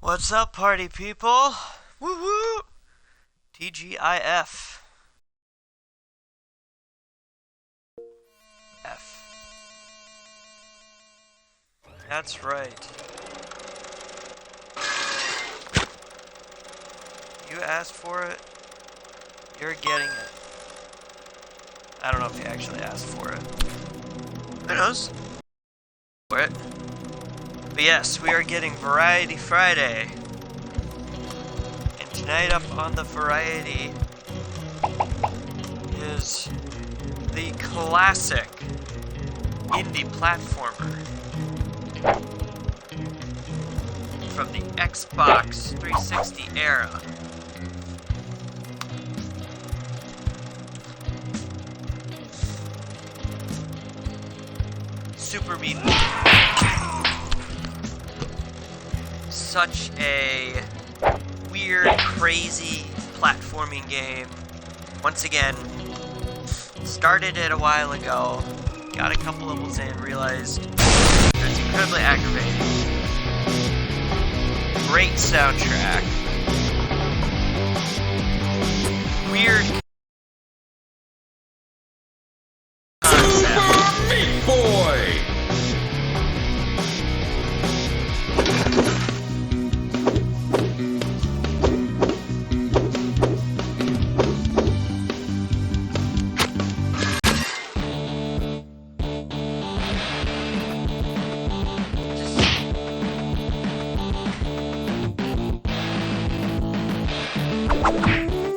What's up, party people? Woo woo! TGIF. F. That's right. You asked for it, you're getting it. I don't know if you actually asked for it. Who knows? For it. But yes, we are getting Variety Friday. And tonight up on the Variety is the classic indie platformer from the Xbox 360 era. Super Meatboy. Such a weird, crazy platforming game. Once again, started it a while ago, got a couple levels in, realized it's incredibly aggravating. Great soundtrack. Weird concept. Meatboy!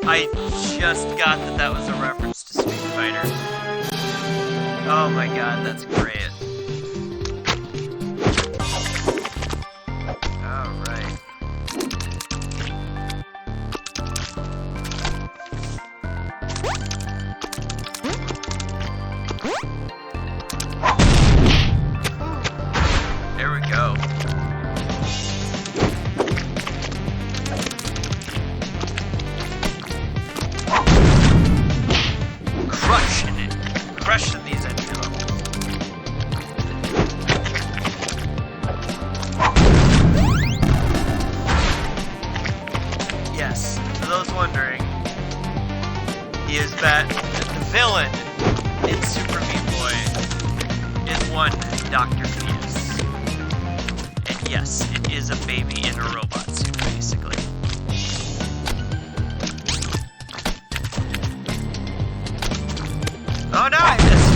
I just got that was a reference to Street Fighter. Oh my god, that's great. Alright. There we go. Crushing these entry levels. Yes, for those wondering, he is that the villain in Super Meatboy is one Dr. Fetus. And yes, it is a baby in a robot suit, basically. Oh no, I missed!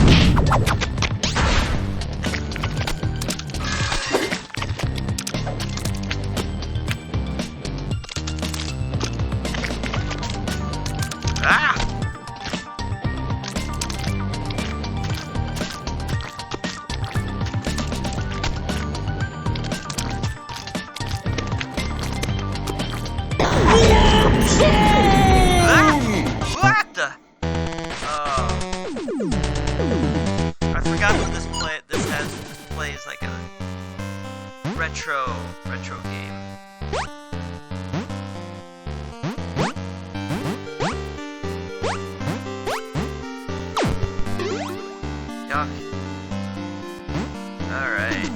Ah! What the? I forgot that this plays like a retro game. Yuck. Alright.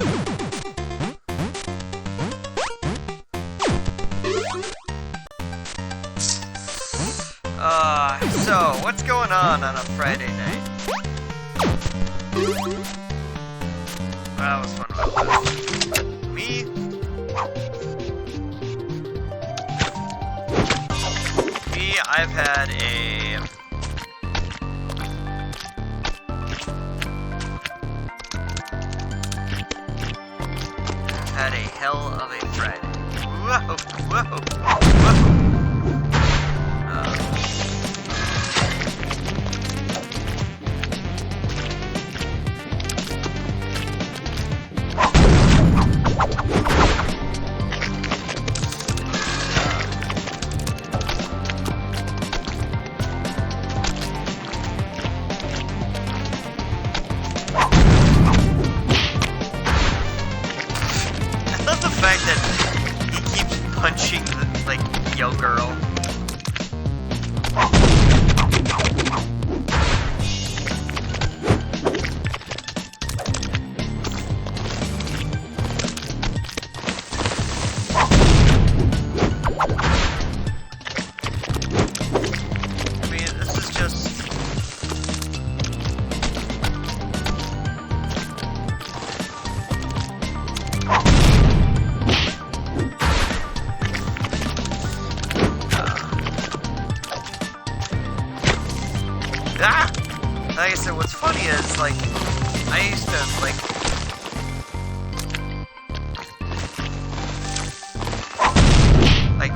So what's going on a Friday night? That was fun about that. Me? I've had a hell of a Friday. Whoa, whoa, whoa. The fact that he keeps punching the, like, like I said, what's funny is, like, I used to, like,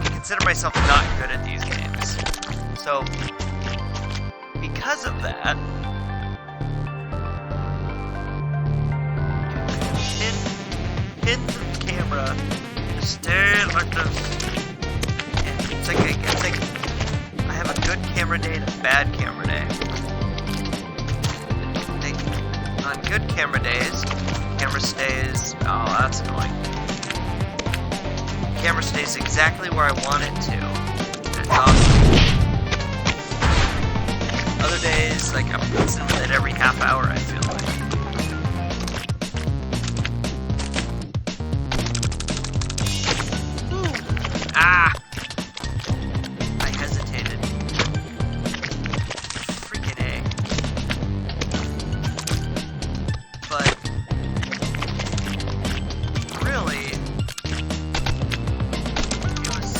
consider myself not good at these games. So, because of that, hit the camera, stay like this, and it's like I have a good camera day and a bad camera day. On good camera days, camera stays, oh, that's annoying. Camera stays exactly where I want it to. It's awesome. Other days, like, I'm messing with it every half hour, I feel like. Ooh. Ah! I hesitated. Freaking A. But really, it was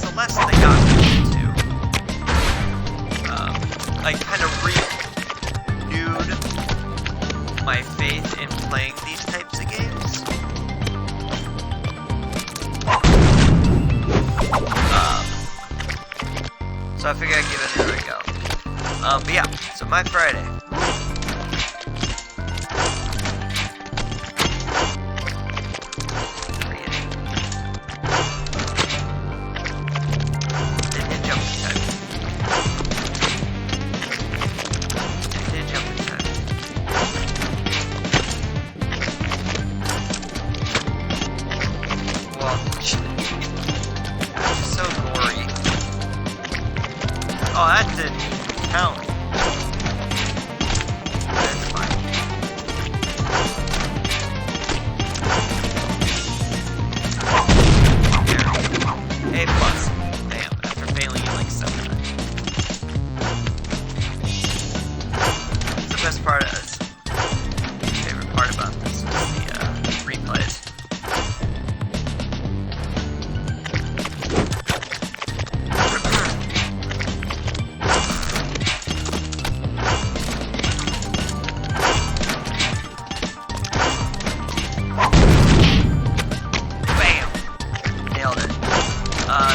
the lesson they got me into. I kind of renewed my faith in playing these types of games. So I figured I'd give it another go. But yeah, so my Friday. Oh, that didn't count. That's fine. There. A+. Bam. After failing it like 7 times. That's the best part of this. Favorite part about this is the replays.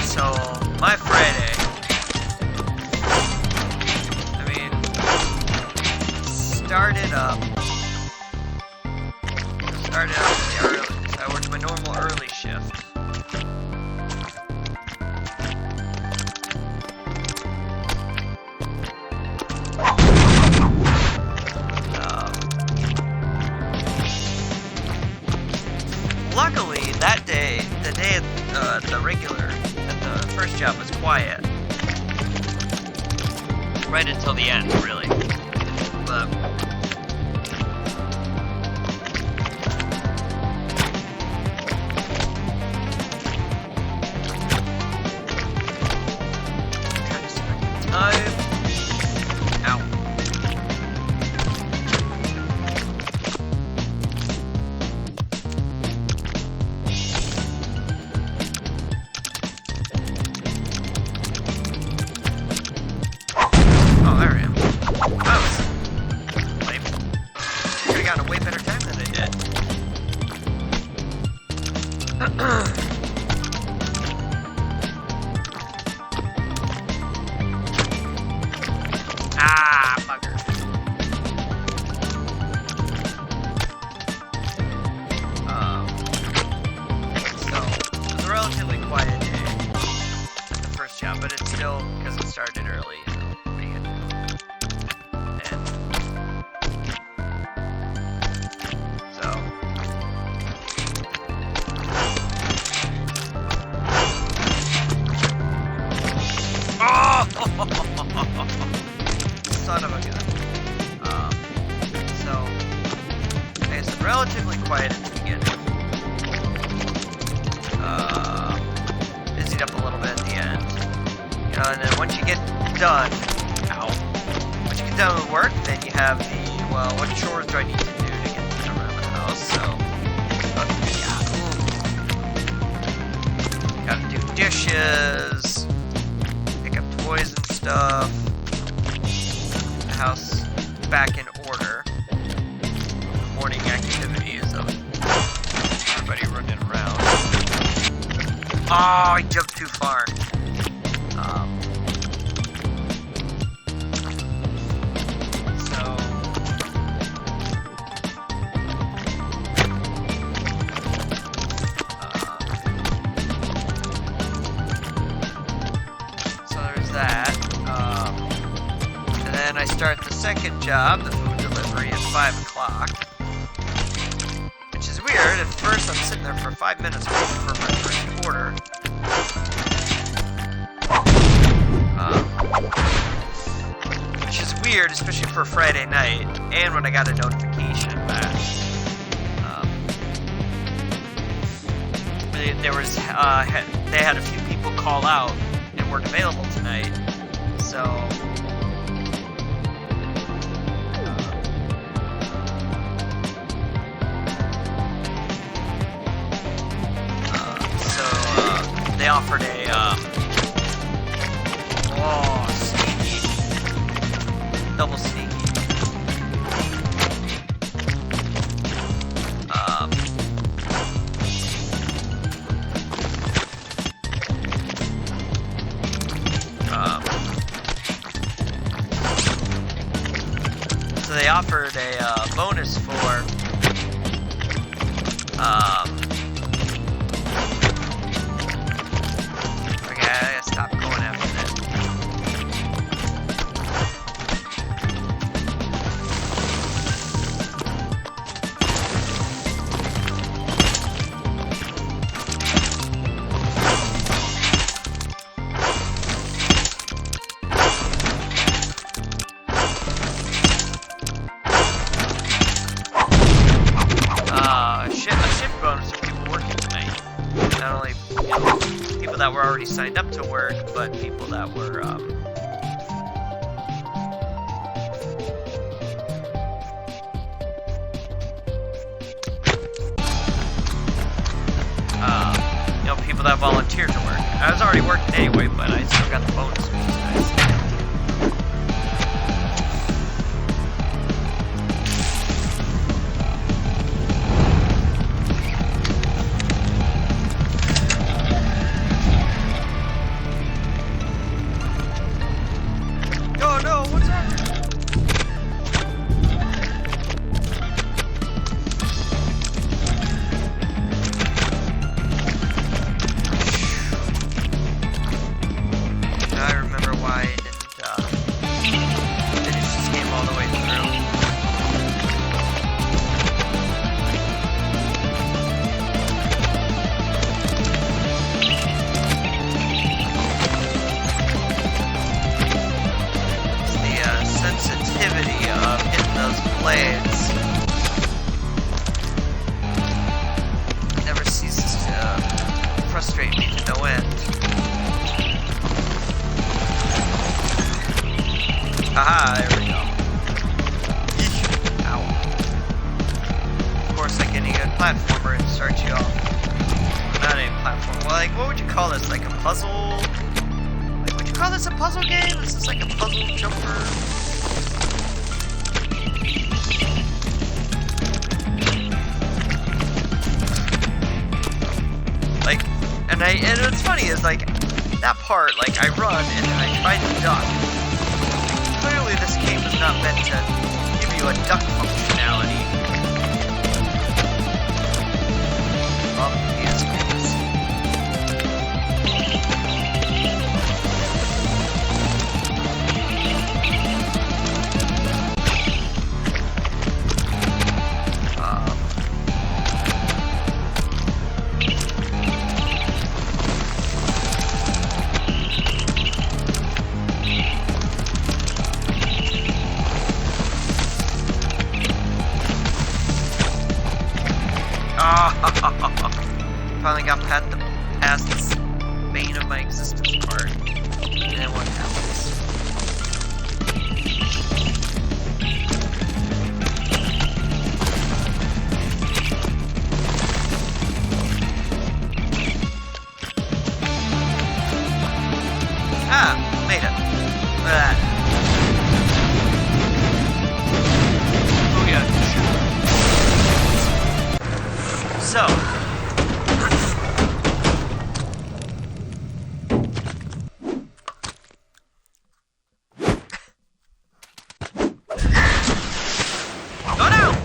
So, my Friday, I mean, started up early, so I worked my normal early shift. Luckily, that day, the day at the regular, the first job was quiet. Right until the end, really. But time. Ow. Ah, bugger. So, it was a relatively quiet day at the first job, but it's still, because it started early, you know, what are you gonna do? And so, oh! Son of a gun. So, okay, so relatively quiet at the beginning. Busied up a little bit at the end. You know, and then once you get done, once you get done with work, then you have the, well, what chores do I need to do to get around the house? So, yeah. Gotta do dishes, pick up toys and stuff. The house back in order. The morning activities of everybody running around. Oh, I jumped too far. So there's that. And then I start the second job, the food delivery, at 5 o'clock. Which is weird. At first, I'm sitting there for 5 minutes waiting for my first order. Which is weird, especially for Friday night, and when I got a notification that they had a few people call out and weren't available tonight. So they offered a sneaky, double sneaky. So they offered a bonus for okay, I gotta stop going after that. A shift bonus for people working tonight. Not only people that were already signed up to work, but people that were people that volunteered to work. I was already working anyway, but I still got the bonus, which is nice. Oh no, what's that? I remember why I didn't finish this game all the way through. It's the sensitivity of hitting those blades. It never ceases to frustrate me to no end. Haha, there we go. Ow. Of course, like any good platformer, it starts you off. Not any platform. Well, like, what would you call this? Like a puzzle? Like, would you call this a puzzle game? Is this like a puzzle jumper? Like, and what's funny is, like, that part, like, I run and then I try to duck. Clearly this game is not meant to give you a duck functionality. Oh, yes, goodness. Finally got past this bane of my existence part. And then what happens? Ah, made it. Look at that. So. Go down!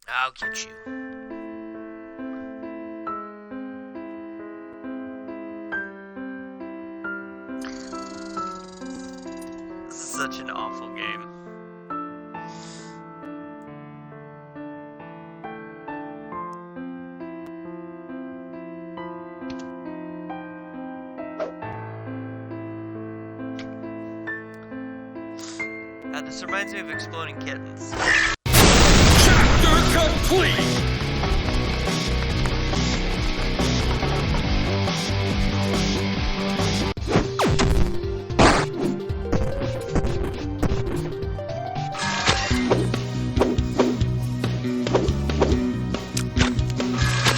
I'll get you. This is such an awful game. This reminds me of Exploding Kittens. Chapter complete!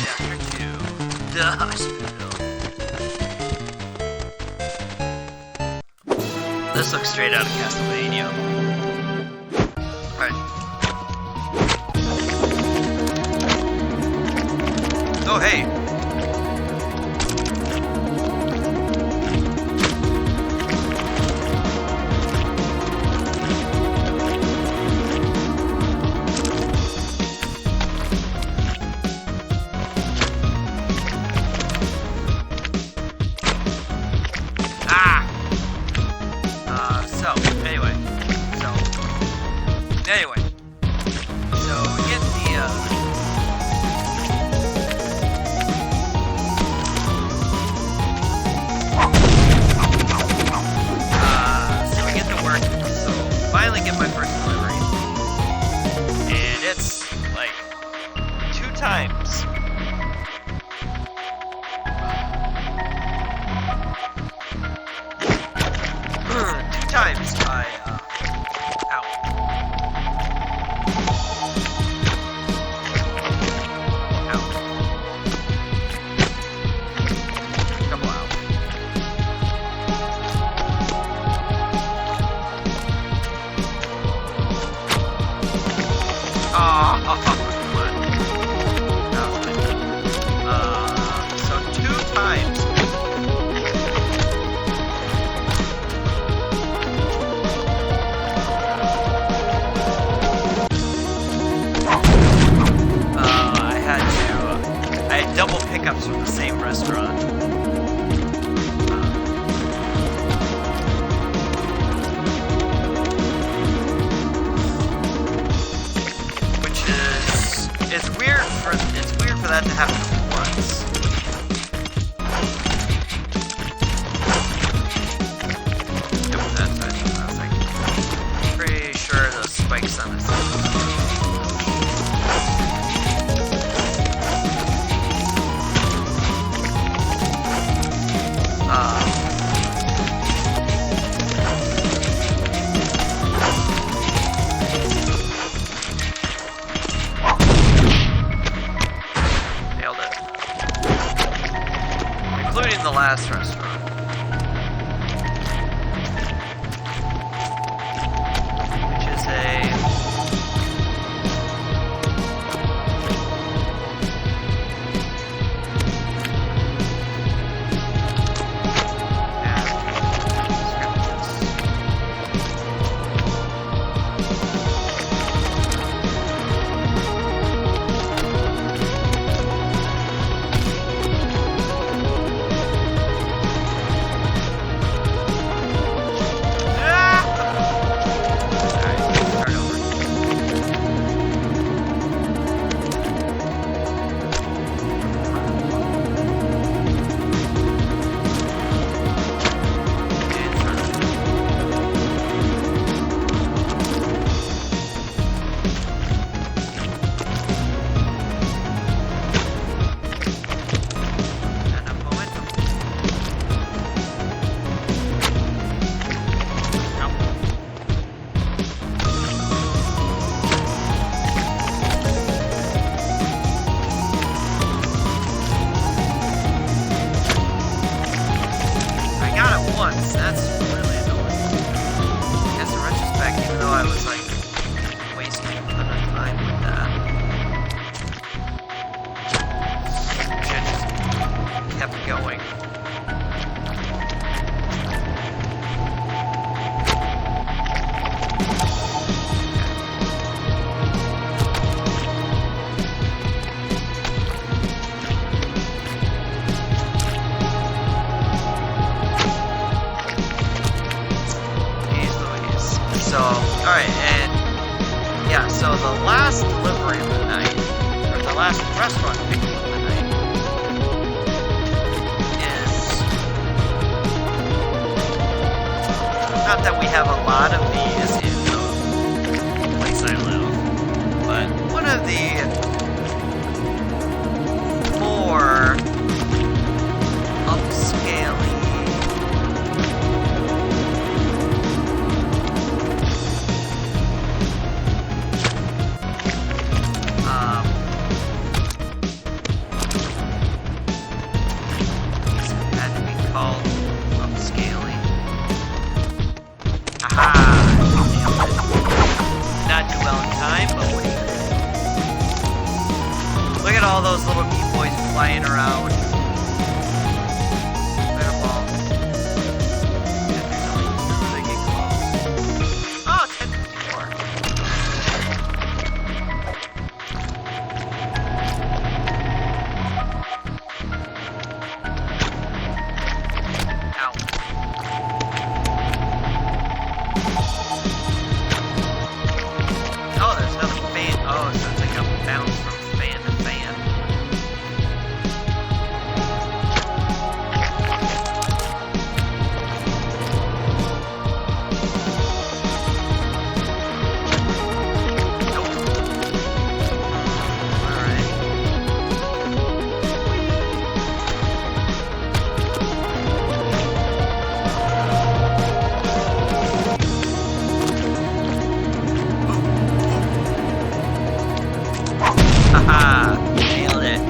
Chapter 2. The Hospital. This looks straight out of Castlevania. Oh, hey. Anyway. So, we get the, finally get my first delivery, and it's like 2 times. 2 times I ow. Couple out. So 2 times. I had double pickups from the same restaurant. It's weird for that to happen once. Yep, that's what I was like. Pretty sure those spikes on this. Including the last restaurant. Which is once. That's really annoying. I guess in retrospect, even though I was like wasting a ton of time with that. So, alright, and yeah, so the last delivery of the night, or the last restaurant pickup of the night, is not that we have a lot of these in the place I live, but one of the more upscaling all those little Meatboys flying around. Look at them all. They get close. Oh, 1054. Ow. Oh, there's another fan. Oh, so it's like a bounce from fan to fan. Nailed it.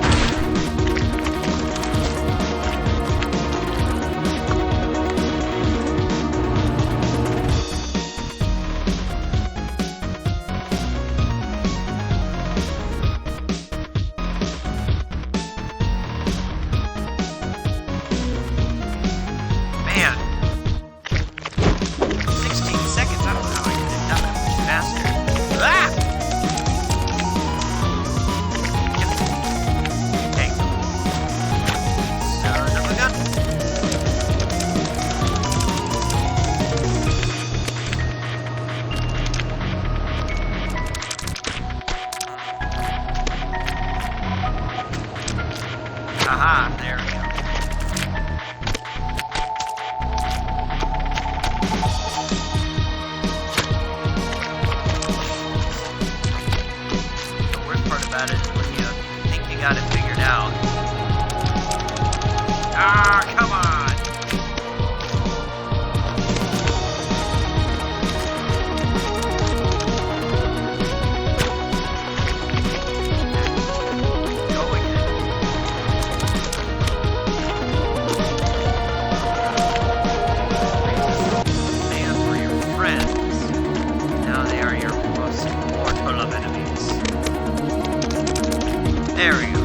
Man. 16 seconds. I don't know how I could have done that much faster. Ah! Aha, there we go. The worst part about it is when you think you got it figured out. Ah, come on! There we go.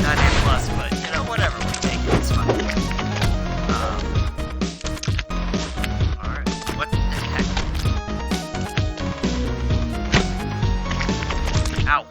Not A+, but you know, whatever, we'll take it, it's fine. Alright, what the heck? Ow.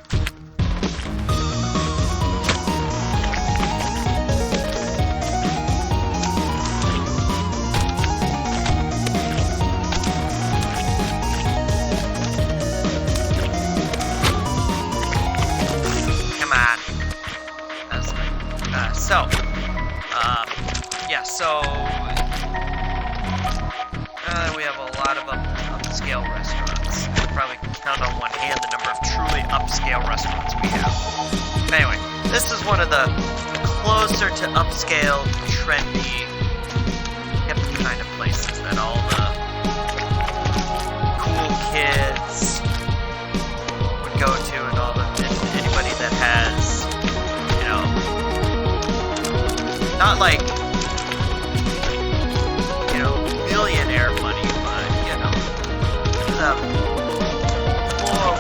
So, we have a lot of upscale restaurants. I can probably count on one hand the number of truly upscale restaurants we have. But anyway, this is one of the closer to upscale, trendy, hip kind of places that all the cool kids would go to, and all the anybody that has, you know, not like millionaire money, but you know, the more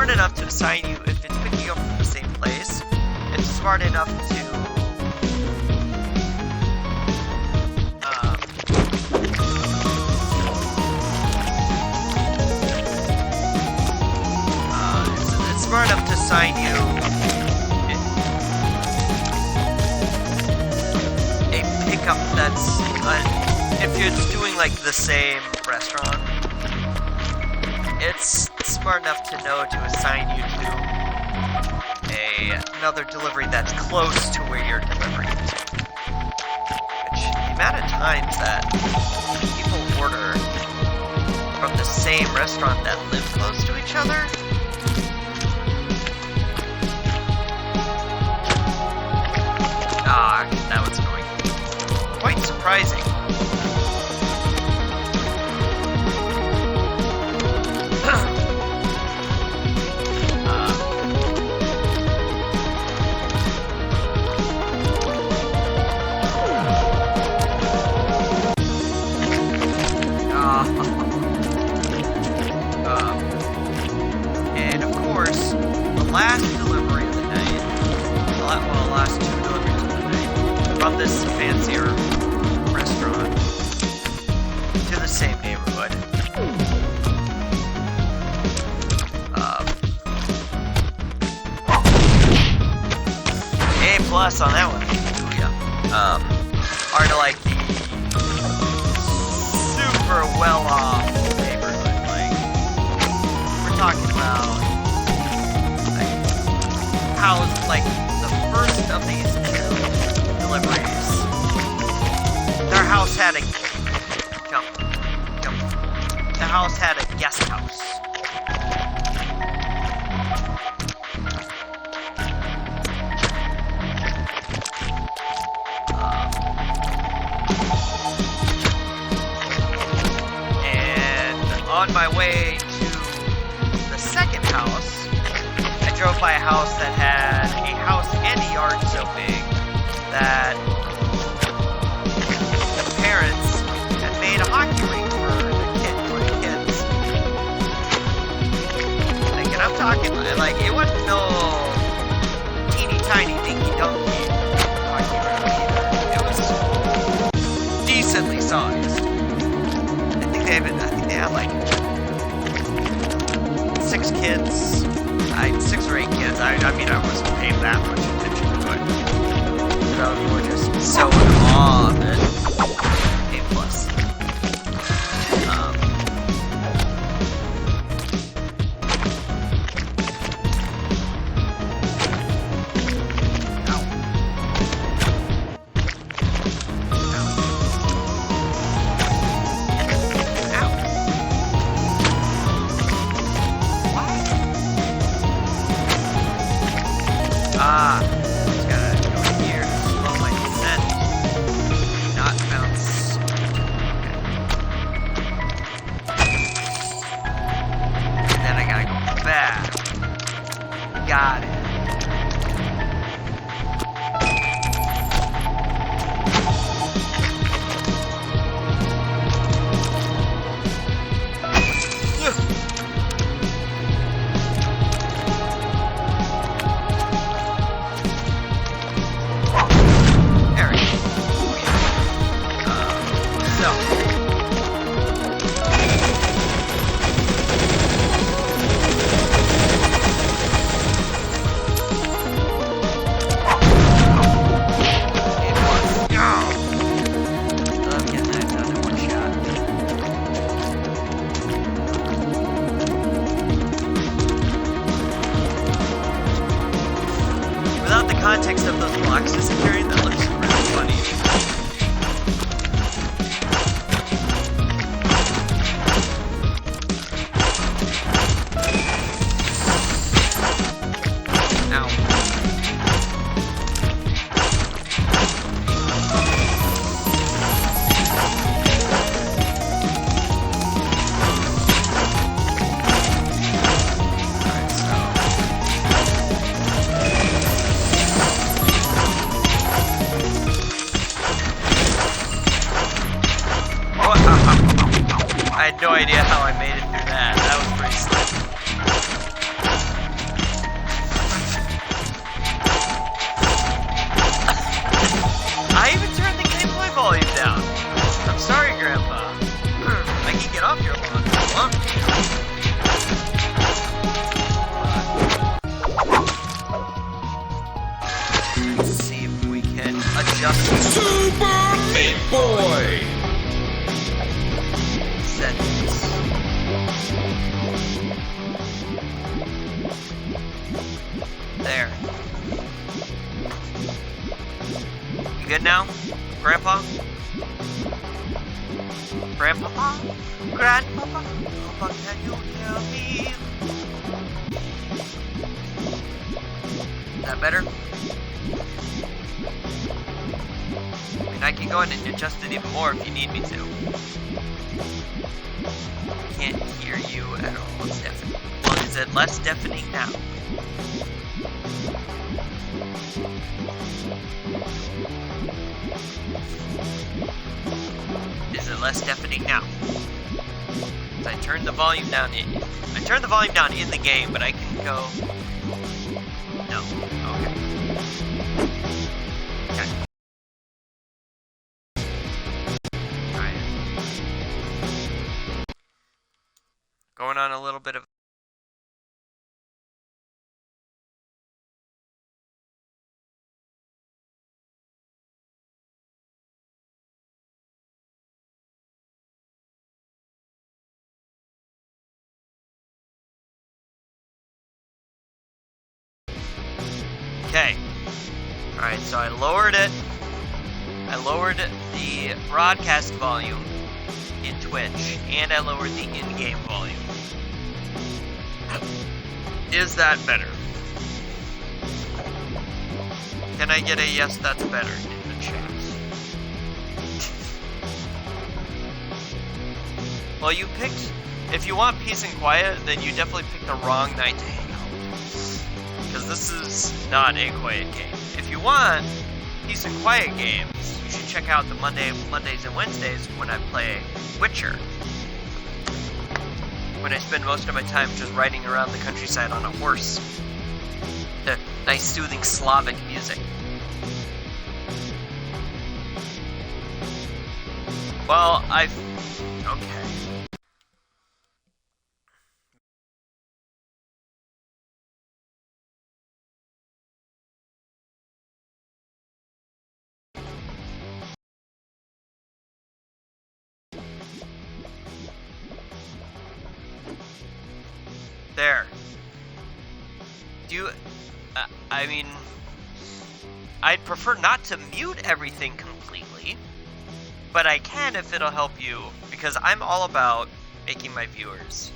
smart enough to assign you, if it's picking up from the same place, it's smart enough to it's smart enough to assign you a pickup that's if it's doing like the same restaurant. It's smart enough to know to assign you to another delivery that's close to where you're delivering it to. Which, the amount of times that people order from the same restaurant that live close to each other. That was annoying. Quite surprising. And of course, the last delivery of the night, the last two deliveries of the night, from this fancier restaurant to the same neighborhood. A plus on that one. Ooh, yeah. Are to like the super well-off neighborhood. Like, we're talking about like how like the first of these two deliveries, their house had a the house had a guest house. On my way to the second house, I drove by a house that had a house and a yard so big that the parents had made a hockey rink for the kids. Like, and I'm talking like it wasn't no teeny tiny dinky donkey hockey rink either. It was decently sized. I think they had like 6 kids. 6 or 8 kids. I mean, I wasn't paying that much attention to it. So we were just so in awe of it. A plus. Just gotta go here to slow my descent. Not bounce. Okay. And then I gotta go back. Got it. Context of those blocks disappearing, that looks really funny. Ow. I had no idea how I made it through that. That was pretty slick. Grandpapa? Grandpapa? Papa, can you hear me? Is that better? I mean, I can go ahead and adjust it even more if you need me to. Can't hear you at all. It's deafening. Well, is it less deafening now? Is it less deafening now? I turned the volume down in the game, but I can go. No. Okay. Okay. Alright. Going on a little bit of. Okay. Alright, so I lowered it. I lowered the broadcast volume in Twitch, and I lowered the in-game volume. Is that better? Can I get a yes, that's better in the chat? Well, you picked... If you want peace and quiet, then you definitely picked the wrong night to hang out. Because this is not a quiet game. If you want peace and quiet games, you should check out the Mondays and Wednesdays when I play Witcher. When I spend most of my time just riding around the countryside on a horse. The nice soothing Slavic music. Well, okay. There. I mean, I'd prefer not to mute everything completely, but I can if it'll help you, because I'm all about making my viewers.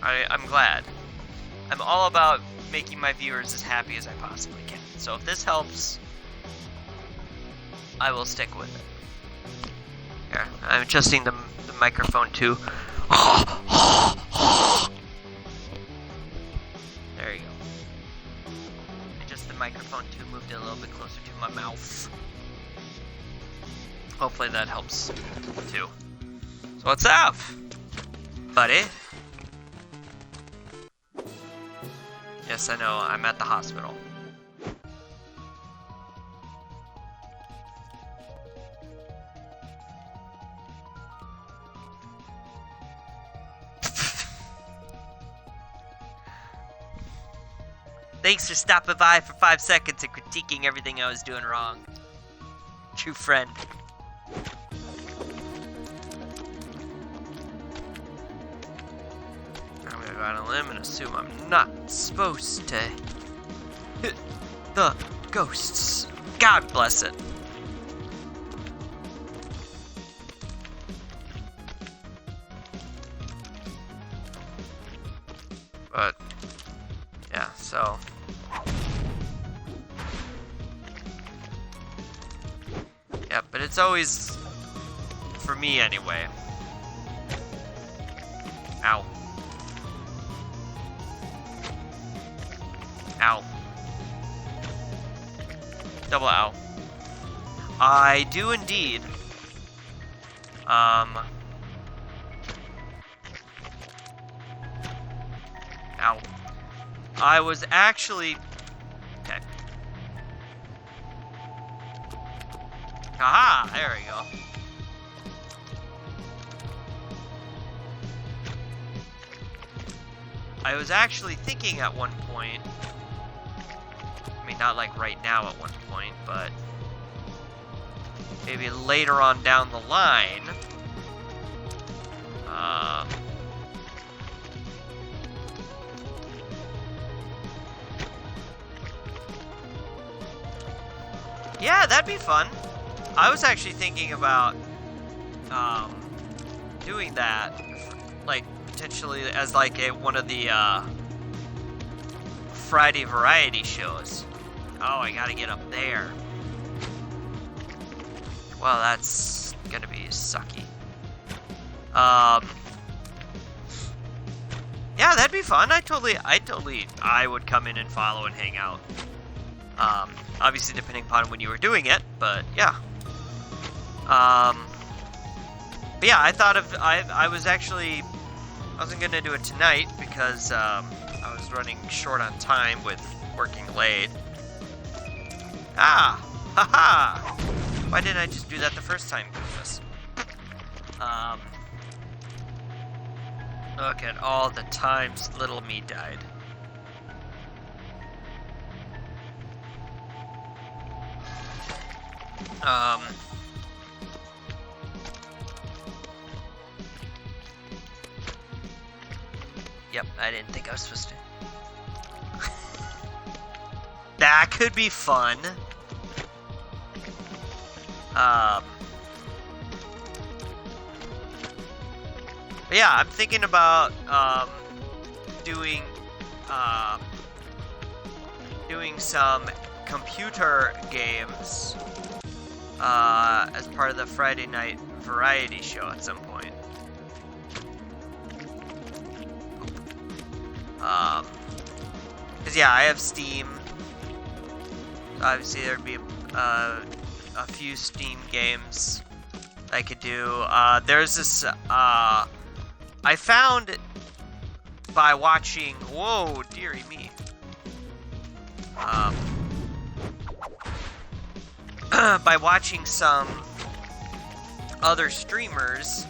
I'm glad. I'm all about making my viewers as happy as I possibly can. So if this helps, I will stick with it. Here, I'm adjusting the microphone too. There you go. Adjust the microphone too, moved it a little bit closer to my mouth. Hopefully that helps too. So what's up, buddy? Yes, I know, I'm at the hospital. Thanks for stopping by for 5 seconds and critiquing everything I was doing wrong. True friend. I'm gonna go out on a limb and assume I'm not supposed to hit the ghosts. God bless it. But, yeah, so... Yeah, but it's always, for me anyway. Ow. Ow. Double ow. I do indeed. Ow. I was actually... Okay. Aha! There we go. I was actually thinking at one point... I mean, not like right now at one point, but... maybe later on down the line... yeah, that'd be fun. I was actually thinking about doing that, like potentially as like one of the Friday variety shows. Oh, I gotta get up there. Well, that's gonna be sucky. Yeah, that'd be fun. I would come in and follow and hang out. Obviously depending upon when you were doing it, but yeah. But yeah, I wasn't gonna do it tonight because I was running short on time with working late. Ah, haha! Why didn't I just do that the first time? Goodness. Look at all the times little me died. Yep, I didn't think I was supposed to. That could be fun. But yeah, I'm thinking about doing some computer games as part of the Friday night variety show at some point. Cause yeah, I have Steam. Obviously, there'd be a few Steam games I could do. There's this I found by watching. Whoa, dearie me. By watching some other streamers.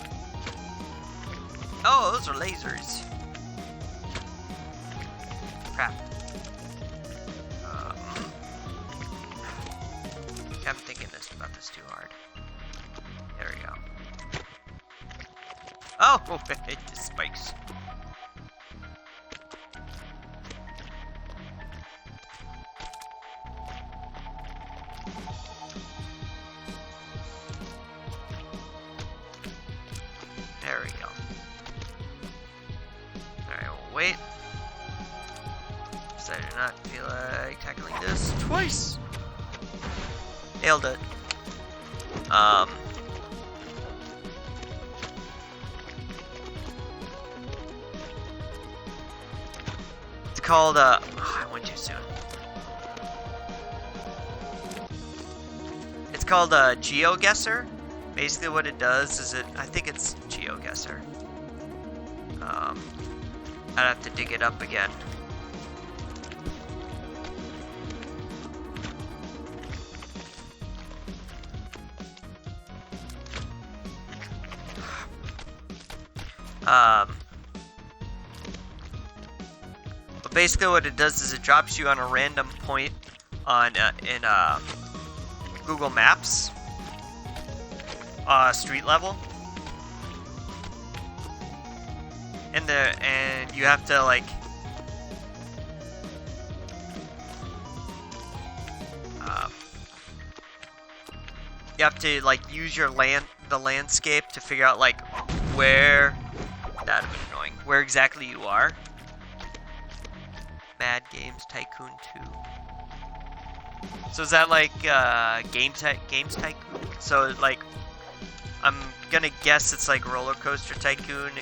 Oh, those are lasers. Crap. I'm thinking about this too hard. There we go. Oh, it just spikes. There we go. Alright, we'll wait. I do not feel like tackling this twice. Nailed it. It's called, oh, I went too soon. It's called a GeoGuessr. Basically what it does is I think it's GeoGuessr. I'd have to dig it up again. But basically what it does is it drops you on a random point on in Google Maps, street level, and you have to like use your the landscape to figure out like where. That would be annoying. Where exactly you are? Mad Games Tycoon 2. So is that like Games Tycoon? So like, I'm gonna guess it's like Roller Coaster Tycoon,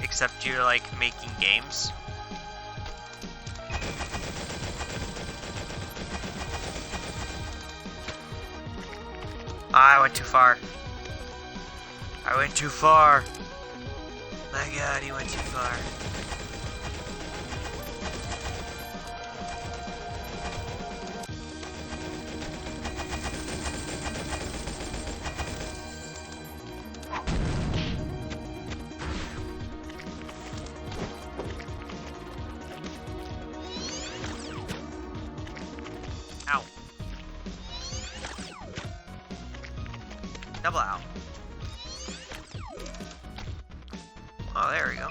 except you're like making games. I went too far. I went too far. My god, he went too far. Ow. Double ow. Oh, there we go.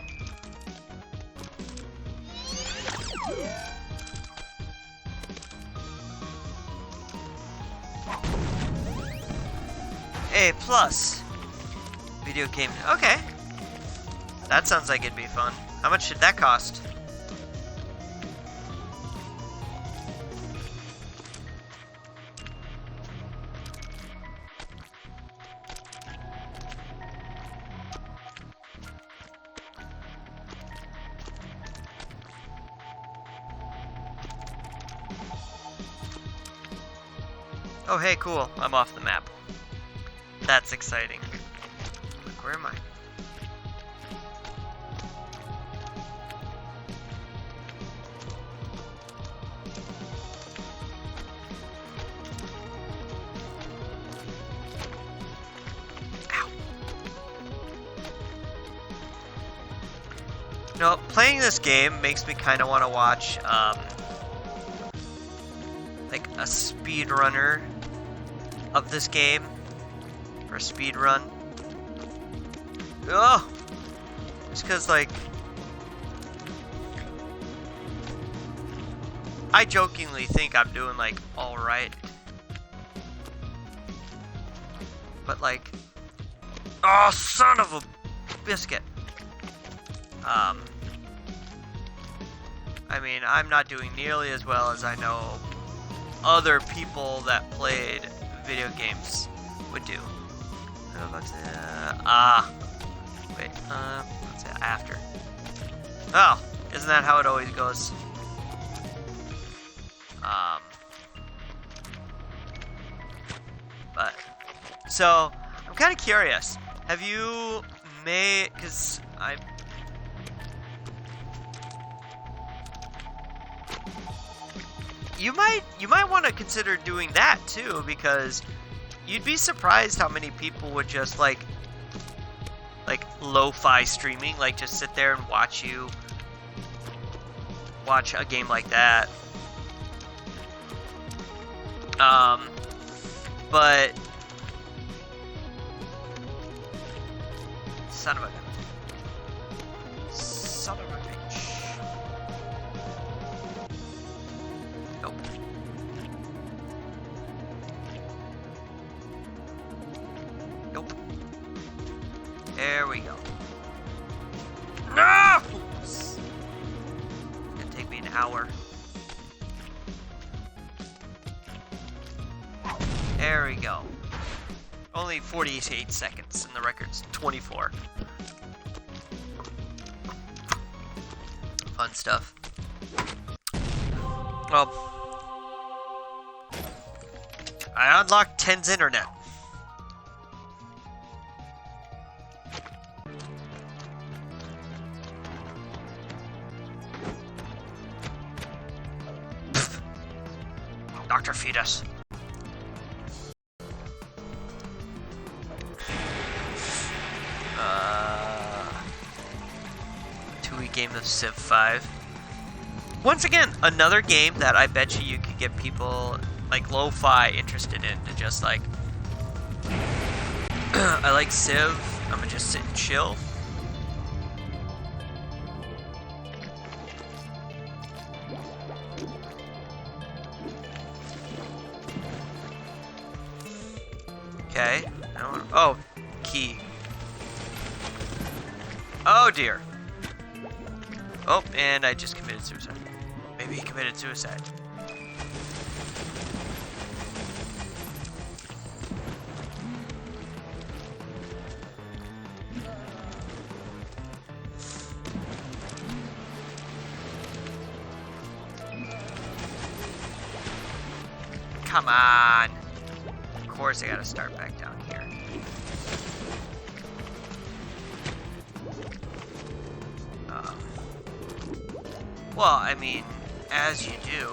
A plus. Video game. Okay. That sounds like it'd be fun. How much should that cost? Oh, hey, cool. I'm off the map. That's exciting. Look, where am I? Ow. You know, playing this game makes me kind of want to watch, like a speedrunner of this game, or a speed run. Oh, just because, like, I jokingly think I'm doing like all right, but like, oh, son of a biscuit. I mean, I'm not doing nearly as well as I know other people that played video games would do. Wait, let's say after. Oh, isn't that how it always goes? But, so, I'm kind of curious. Have you made, because you might want to consider doing that too, because you'd be surprised how many people would just like lo-fi streaming, like just sit there and watch a game like that. But son of a bitch. Nope. Nope. There we go. No! It's gonna take me an hour. There we go. Only 48 seconds, and the record's 24. Fun stuff. Well, I unlocked 10's internet. Dr. Fetus. Game of Civ 5. Once again, another game that I bet you could get people like lo-fi interested in to just like I like Civ, I'm gonna just sit and chill. Okay. Oh, key. Oh dear. Oh, and I just committed suicide. Maybe he committed suicide. Come on. Of course I gotta start back down here. Well, I mean, as you do.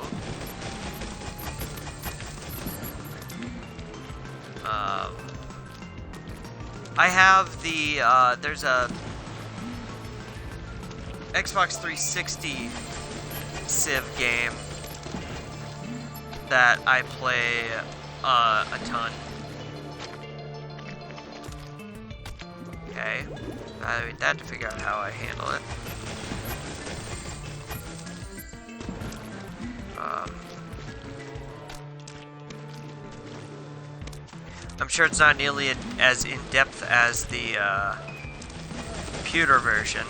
I have the, there's a Xbox 360 Civ game that I play a ton. Okay, I need that to figure out how I handle it. I'm sure it's not nearly as in-depth as the computer version.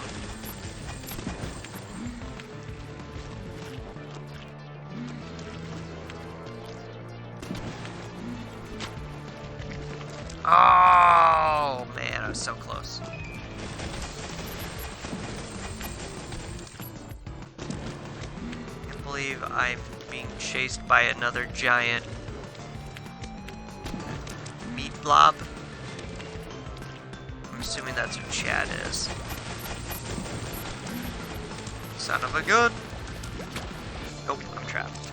Oh, man, I was so close. I can't believe I'm being chased by another giant meat blob. I'm assuming that's who Chad is. Son of a gun. Nope, I'm trapped.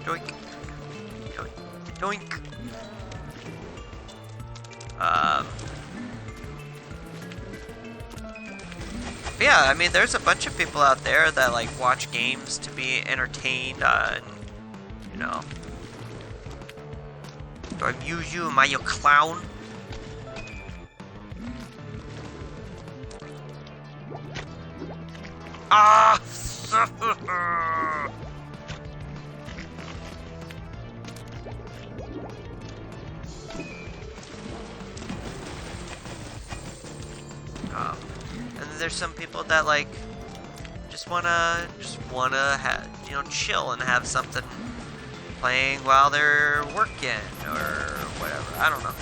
Doink. Doink. Doink. Yeah, I mean, there's a bunch of people out there that like watch games to be entertained, and you know. Do I amuse you? Am I your clown? Ah! And then there's some people that like just wanna have, you know, chill and have something playing while they're working or whatever. I don't know.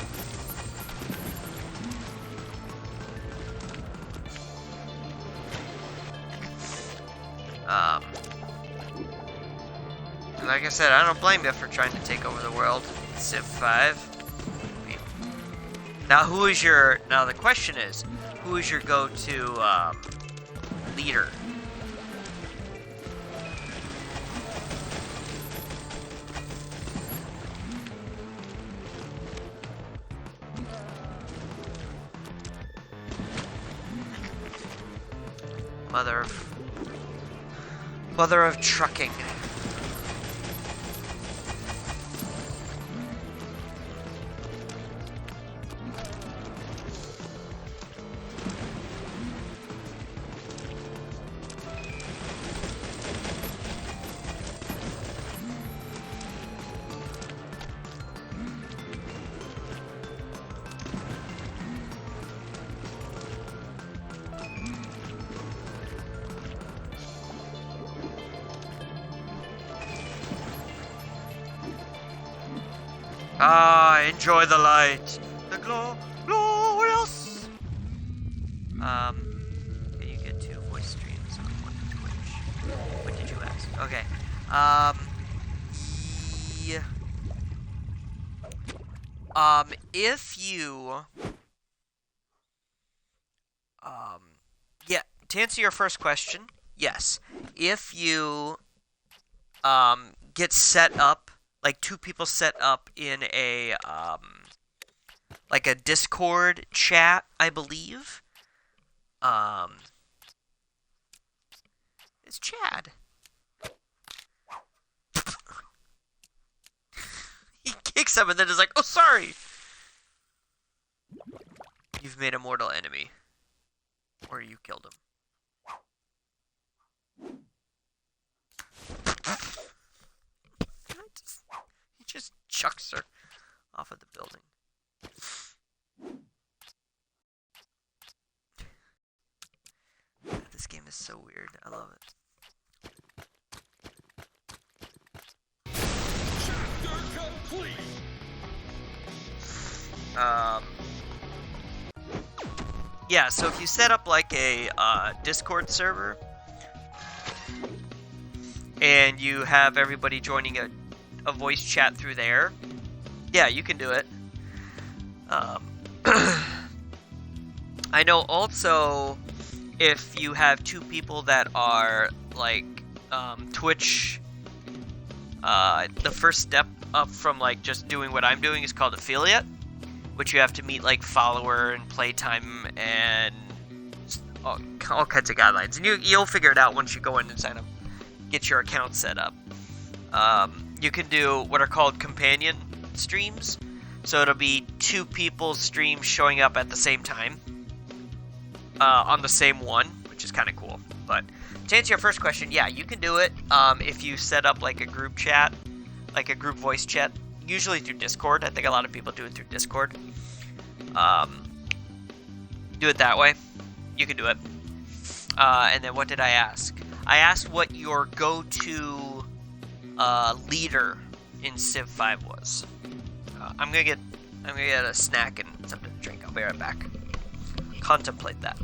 And like I said, I don't blame you for trying to take over the world. Civ 5. Now, now the question is, who is your go-to leader? Mother of trucking. Ah, enjoy the light. The glorious. You get 2 voice streams on one Twitch. What did you ask? Okay. Yeah. If you, yeah, to answer your first question, yes. If you, get set up, like 2 people set up in a, like a Discord chat, I believe. It's Chad. He kicks him and then is like, oh, sorry. You've made a mortal enemy. Or you killed him. He just chucks her off of the building. This game is so weird. I love it. Yeah, so if you set up like a Discord server and you have everybody joining a voice chat through there, yeah, you can do it. I know also if you have 2 people that are like Twitch, the first step up from like just doing what I'm doing is called affiliate, which you have to meet like follower and playtime and all kinds of guidelines, and you'll figure it out once you go in and sign up, get your account set up. You can do what are called companion streams, so it'll be 2 people's streams showing up at the same time on the same one, which is kind of cool. But to answer your first question, yeah, you can do it if you set up like a group chat, like a group voice chat, usually through Discord. I think a lot of people do it through Discord. Do it that way. You can do it. And then what did I ask? I asked what your go-to leader in Civ 5 was. I'm gonna get a snack and something to drink. I'll be right back. Contemplate that.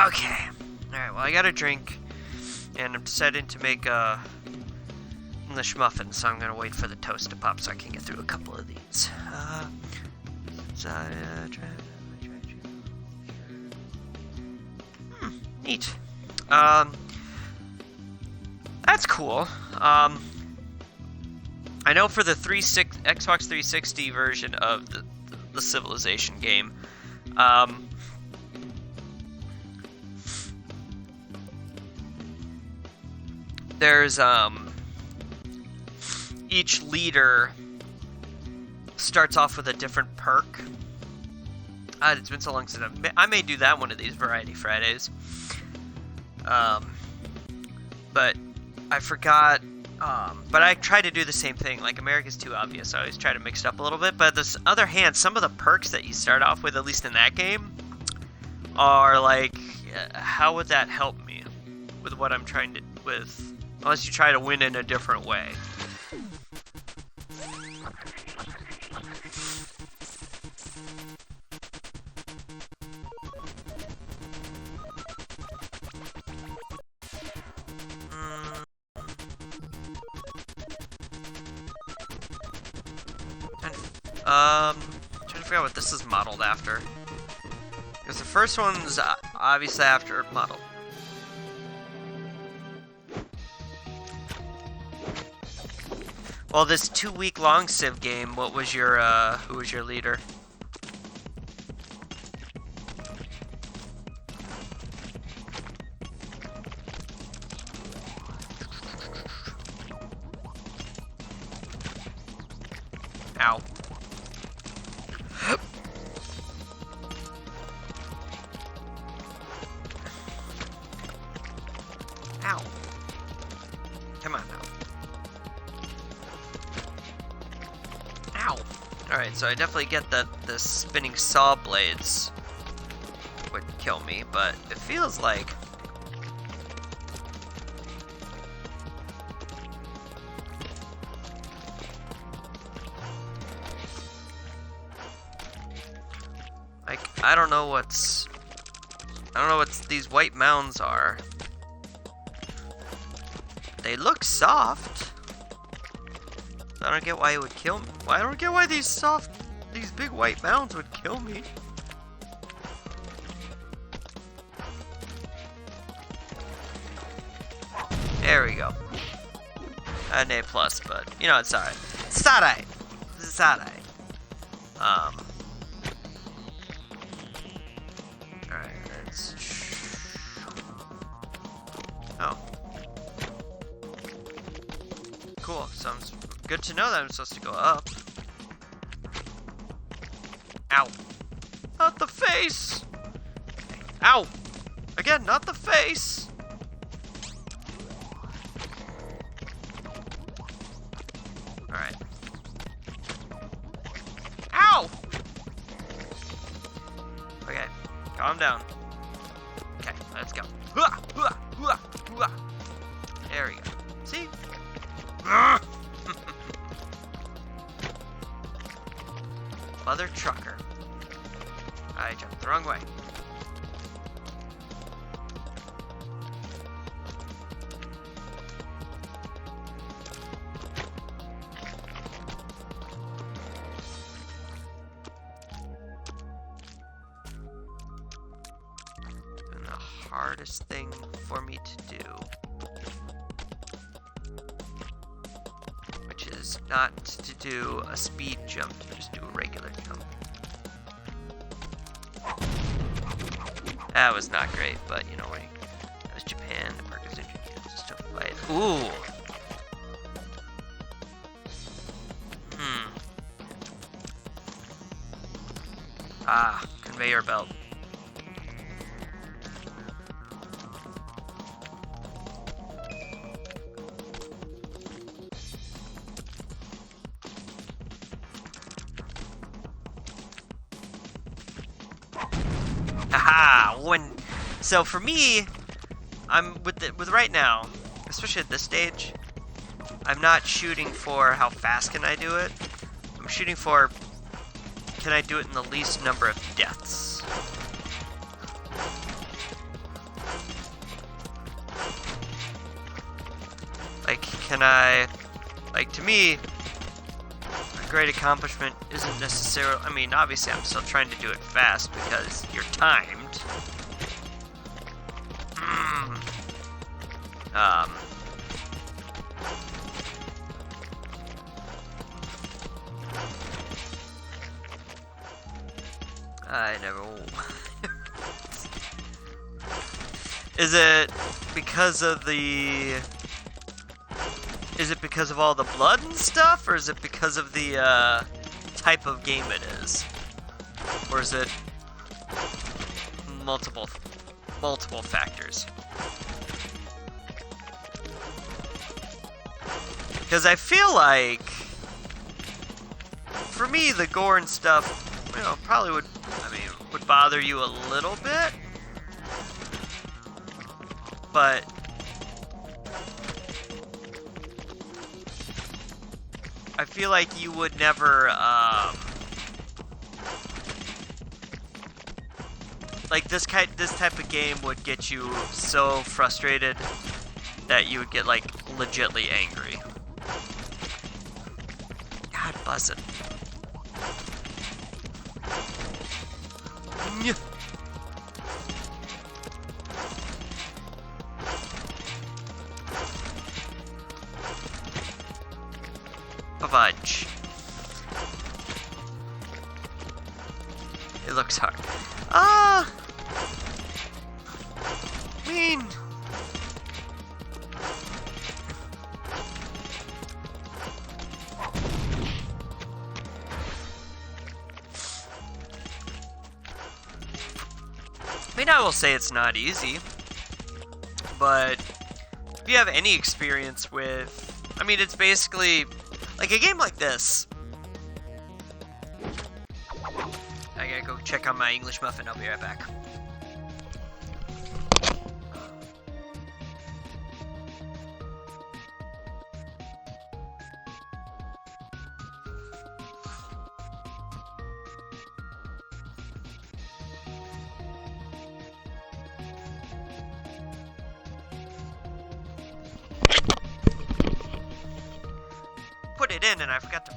Okay. Alright, well, I got a drink, and I'm deciding to make English muffins, so I'm gonna wait for the toast to pop so I can get through a couple of these. Neat. That's cool. I know for the Xbox 360 version of the Civilization game, there's each leader starts off with a different perk. It's been so long since I may do that one of these Variety Fridays. But I forgot. But I try to do the same thing. Like, America's too obvious. I always try to mix it up a little bit. But on the other hand, some of the perks that you start off with, at least in that game, are like, how would that help me with what I'm trying to unless you try to win in a different way. Trying to figure out what this is modeled after. Because the first one's obviously after model. Well, this 2-week-long Civ game, what was your, who was your leader? Ow. Ow. Come on now. Ow. Alright, so I definitely get that the spinning saw blades would kill me, but it feels like... I don't know what these white mounds are. They look soft. I don't get why it would kill me. I don't get why these big white mounds would kill me. There we go. An A+, but you know, it's alright. It's alright. It's alright. Alright, let's... Oh. Cool, sounds good to know that I'm supposed to go up. Ow. Not the face! Ow! Again, not the face! Alright. Ow! Okay, calm down. Okay, let's go. There we go. See? Mother trucker. I jumped the wrong way. Doing the hardest thing for me to do, which is not to do a speed jump, to just do a regular jump. That was not great, but you know what? That was Japan. The park is in Japan. Just don't fight. Ooh. Ah, conveyor belt. Haha! So for me, I'm with right now, especially at this stage, I'm not shooting for how fast can I do it. I'm shooting for, can I do it in the least number of deaths? Like, can I, like, to me, a great accomplishment isn't necessarily, I mean, obviously I'm still trying to do it fast because you're timed. I never... Is it because of the... Is it because of all the blood and stuff, or is it because of the type of game it is? Or is it multiple factors? Because I feel like, for me, the gore and stuff, you know, probably would bother you a little bit, but I feel like you would never, like this type of game would get you so frustrated that you would get like legitly angry. God bless it. Fudge. It looks hard. Mean. mean, I will say it's not easy, but if you have any experience with, I mean, it's basically like a game like this. I gotta go check on my English muffin. I'll be right back. Put it in and I forgot to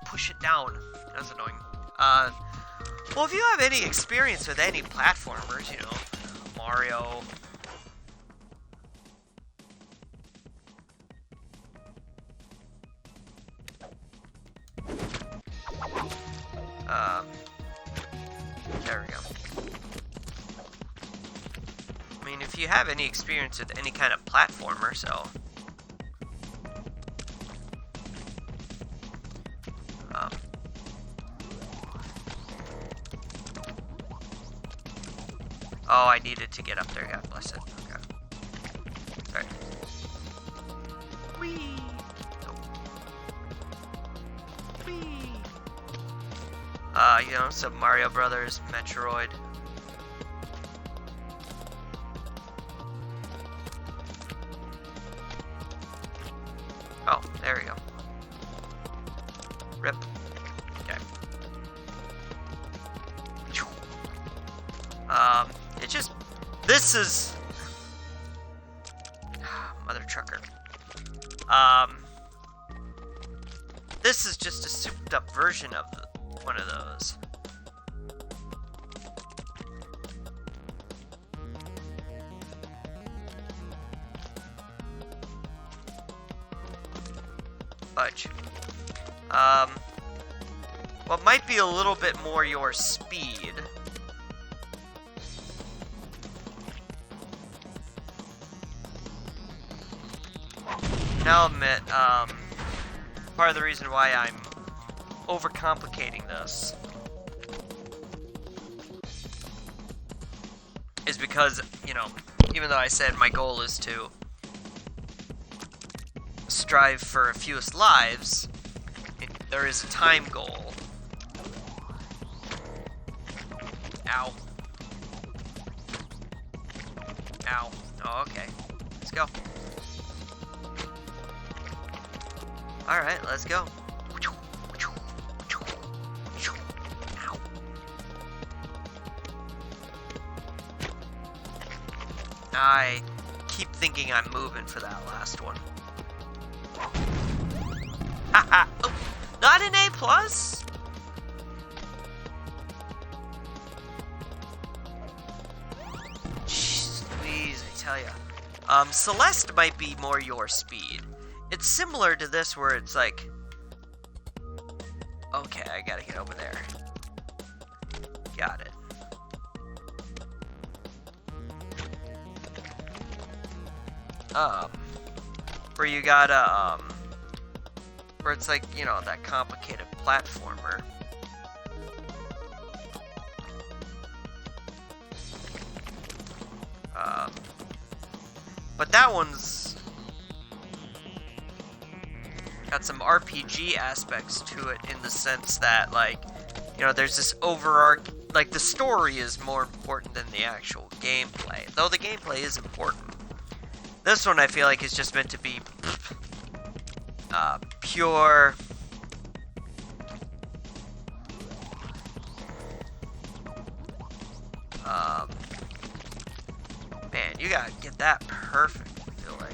push it down. That's annoying. Well, if you have any experience with any platformers, you know, Mario, there we go. I mean, if you have any experience with any kind of platformer, so. Oh, I needed to get up there. God bless it. Okay. Alright. Whee! Oh. Whee! You know, some Mario Brothers, Metroid. Oh, there we go. Rip. Okay. It just, this is, mother trucker. This is just a souped up version of one of those. Fudge. What might be a little bit more your speed. Now admit, part of the reason why I'm overcomplicating this is because, you know, even though I said my goal is to strive for fewest lives, there is a time goal. Ow. Ow. Oh, okay. Let's go. Alright, let's go. Ow. I keep thinking I'm moving for that last one. Haha! Oh, not an A+? Jeez Louise, I tell ya. Celeste might be more your speed. It's similar to this where it's like, okay, I gotta get over there. Got it. Where you gotta, where it's like, you know, that complicated platformer. But that one's got some RPG aspects to it in the sense that, like, you know, there's this like, the story is more important than the actual gameplay. Though the gameplay is important. This one, I feel like, is just meant to be pure man, you gotta get that perfect, I feel like.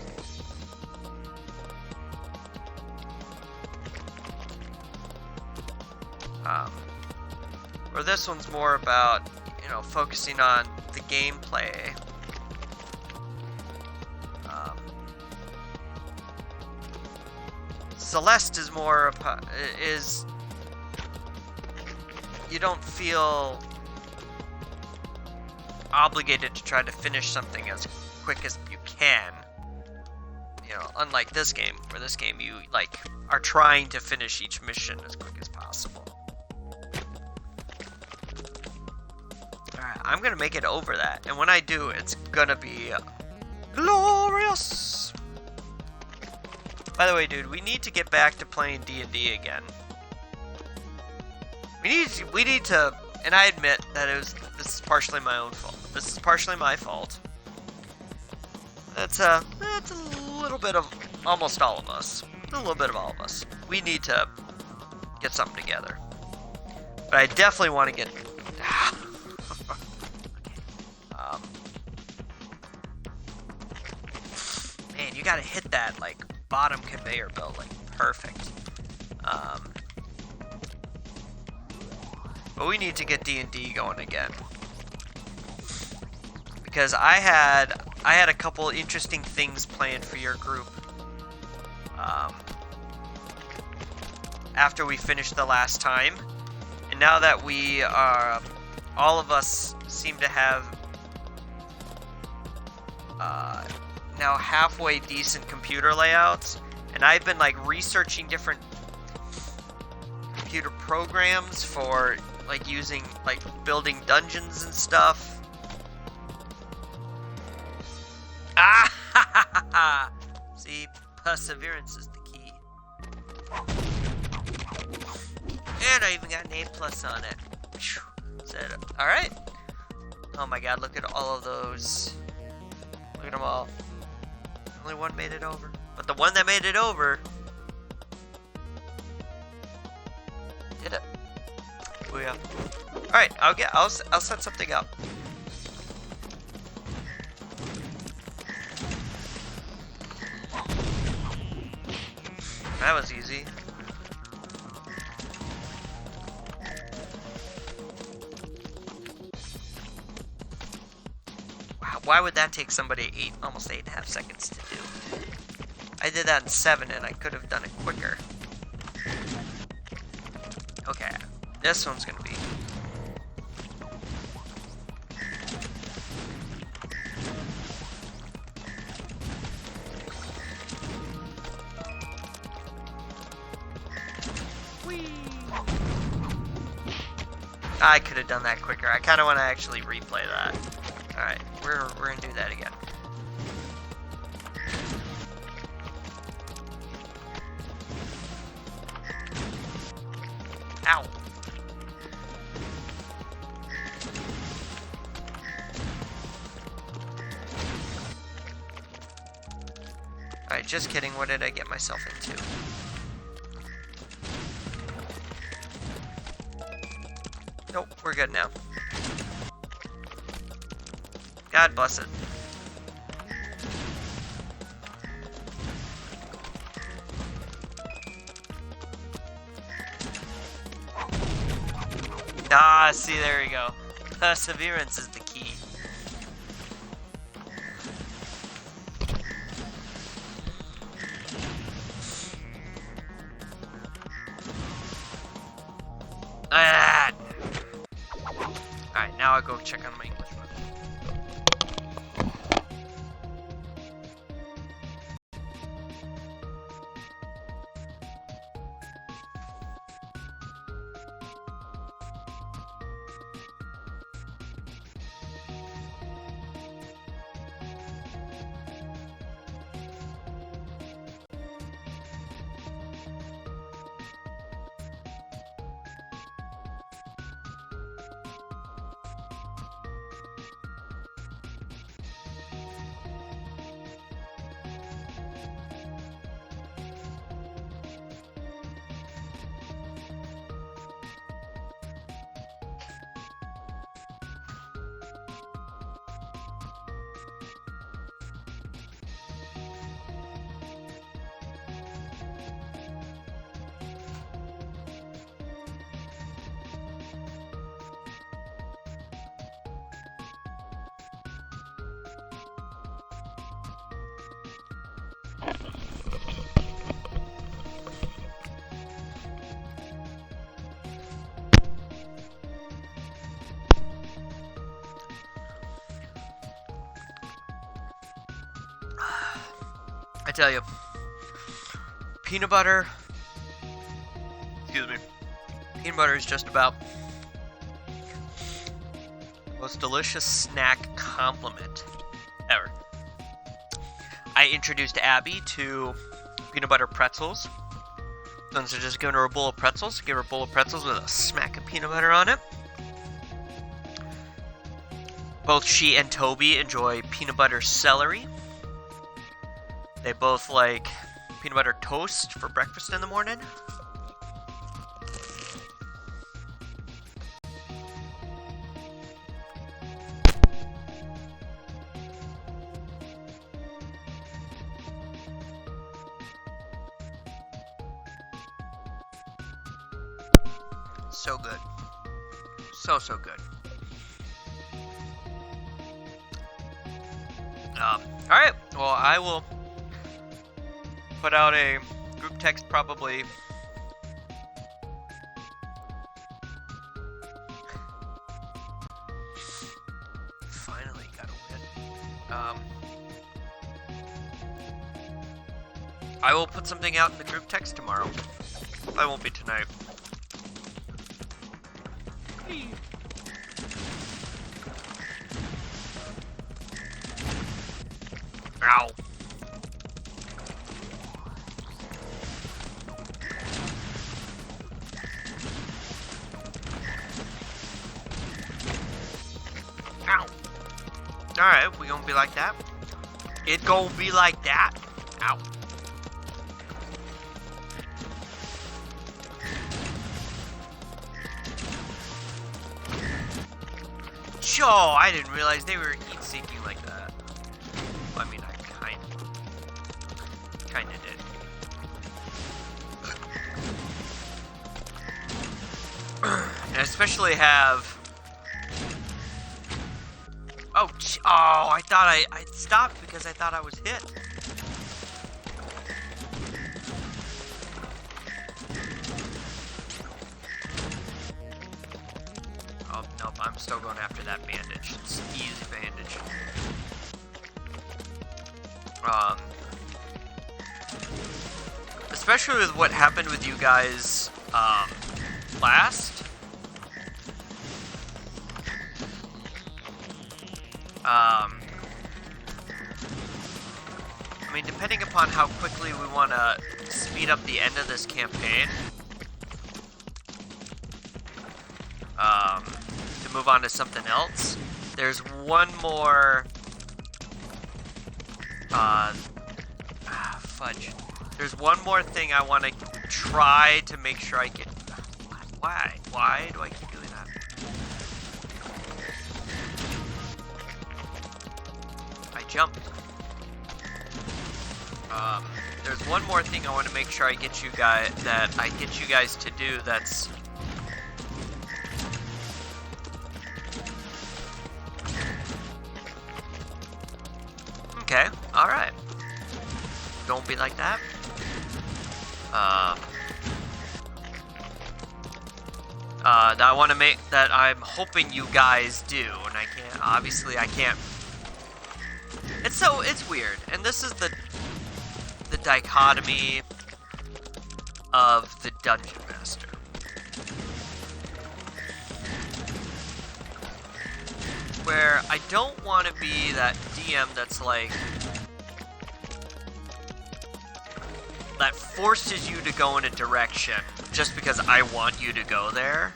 Where this one's more about, you know, focusing on the gameplay. Celeste is more is you don't feel obligated to try to finish something as quick as you can. You know, unlike this game, where this game you like are trying to finish each mission as quick as possible. Alright, I'm gonna make it over that. And when I do, it's gonna be glorious. By the way, dude, we need to get back to playing D&D again. We need to, and I admit that this is partially my own fault. This is partially my fault. That's a little bit of almost all of us. A little bit of all of us. We need to get something together. But I definitely want to get. Man, you gotta hit that like bottom conveyor belt like perfect. But we need to get D&D going again. Because I had a couple interesting things planned for your group. After we finished the last time. And now that we are, all of us seem to have now halfway decent computer layouts. And I've been like researching different computer programs for like using, like building dungeons and stuff. Ah! See, perseverance is the key. And I even got an A+ on it. Said, alright. Oh my god, look at all of those. Look at them all. Only one made it over. But the one that made it over did it. Oh yeah. Alright, I'll set something up. That was easy. Wow, why would that take somebody almost 8.5 seconds to do? I did that in 7 and I could have done it quicker. Okay, this one's gonna be. I could have done that quicker. I kind of want to actually replay that. Alright, we're going to do that again. Ow. Alright, just kidding. What did I get myself into? Nope, we're good now. God bless it. Ah, see, there we go. Perseverance is the key. Alright, now I'll go check on my English one. I tell you, peanut butter, peanut butter is just about Most delicious snack compliment ever. I introduced Abby to peanut butter pretzels. So instead of just giving her a bowl of pretzels, give her a bowl of pretzels with a smack of peanut butter on it. Both she and Toby enjoy peanut butter celery. They both like peanut butter toast for breakfast in the morning. So good. So good. Alright, well, I will put out a group text probably finally got a win. I will put something out in the group text tomorrow. I won't be tonight. Ow. Ow. Alright, we gonna be like that? It gonna be like that? Ow. Sure, I didn't realize they were heat sinking like that. I mean, I kinda did. And I especially have... Oh, I thought I stopped because I thought I was hit. Oh, nope, I'm still going after that bandage. It's an easy bandage. Especially with what happened with you guys, last. I mean, depending upon how quickly we want to speed up the end of this campaign, to move on to something else, there's one more, fudge. There's one more thing I want to try to make sure I get. Why? Why do I keep doing that? I jumped. There's one more thing I want to make sure I get you guys to do. That's okay. All right. Don't be like that. That I want to make, that I'm hoping you guys do, and I can't, obviously I can't. It's weird, and this is the dichotomy of the Dungeon Master. Where I don't want to be that DM that's like, that forces you to go in a direction just because I want you to go there.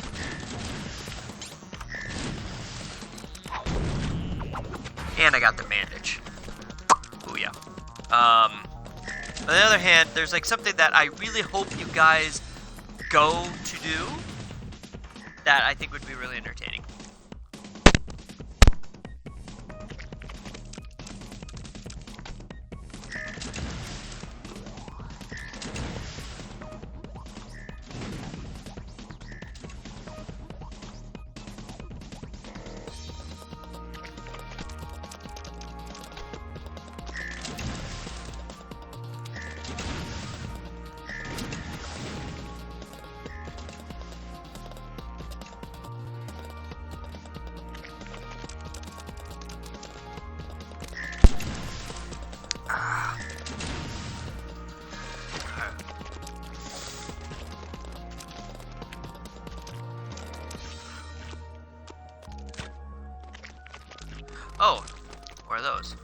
And I got the bandage. Ooh, yeah. On the other hand, there's like something that I really hope you guys go to do that I think would be really entertaining. those?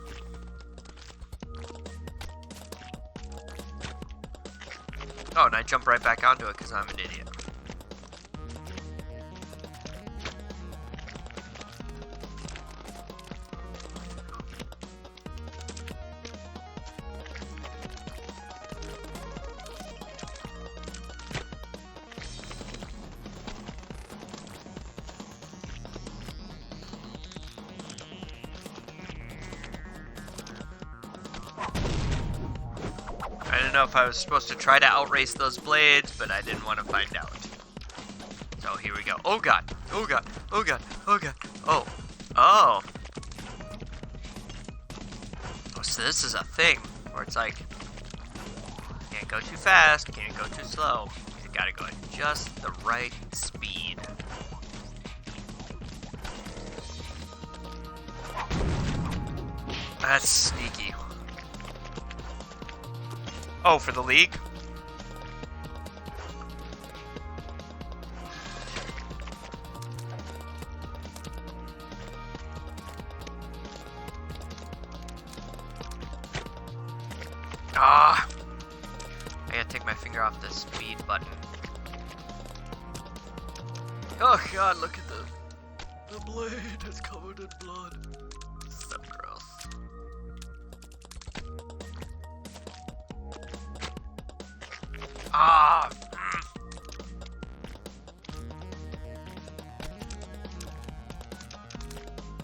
Oh, and I jump right back onto it because I'm an idiot. I didn't know if I was supposed to try to outrace those blades, but I didn't want to find out. So here we go. Oh god! Oh god! Oh god! Oh god! Oh! Oh! Oh, so this is a thing where it's like, can't go too fast, can't go too slow. You gotta go at just the right speed. That's sneaky. Oh, for the league? Ah! I gotta take my finger off the speed button. Oh god, look at the blade is covered in blood. So gross. Ah!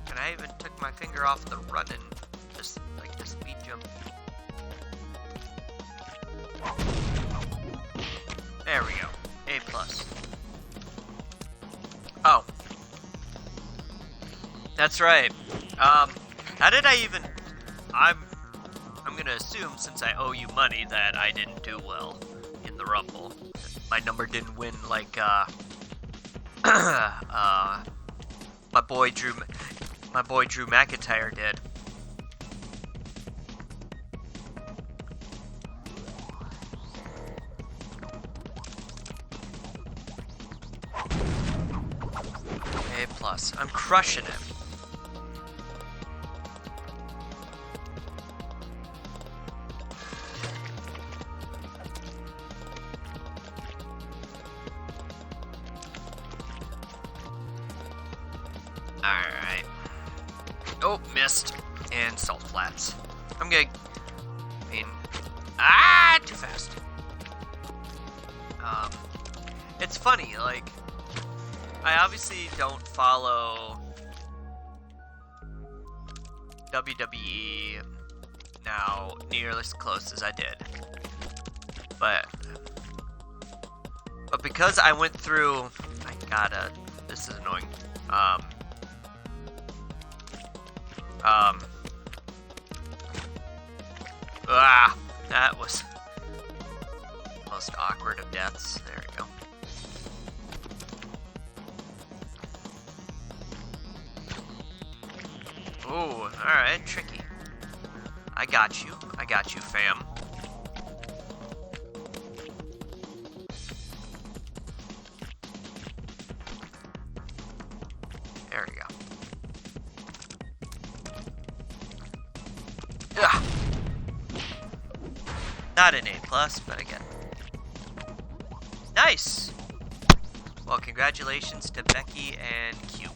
And I even took my finger off the running, just like the speed jump. There we go. A plus. Oh. That's right. How did I even... I'm gonna assume, since I owe you money, that I didn't do well in the Rumble. My number didn't win like, my boy Drew McIntyre did. A plus. I'm crushing it. Alright. Oh, missed. And salt flats. I'm gonna... I mean... Ah! Too fast. It's funny, like... I obviously don't follow... WWE now nearly as close as I did. But because I went through... I gotta... This is annoying. That was the most awkward of deaths. There we go. Ooh, alright, tricky. I got you, fam. There we go. Ugh. Not an A+, but again. Nice! Well, congratulations to Becky and Q.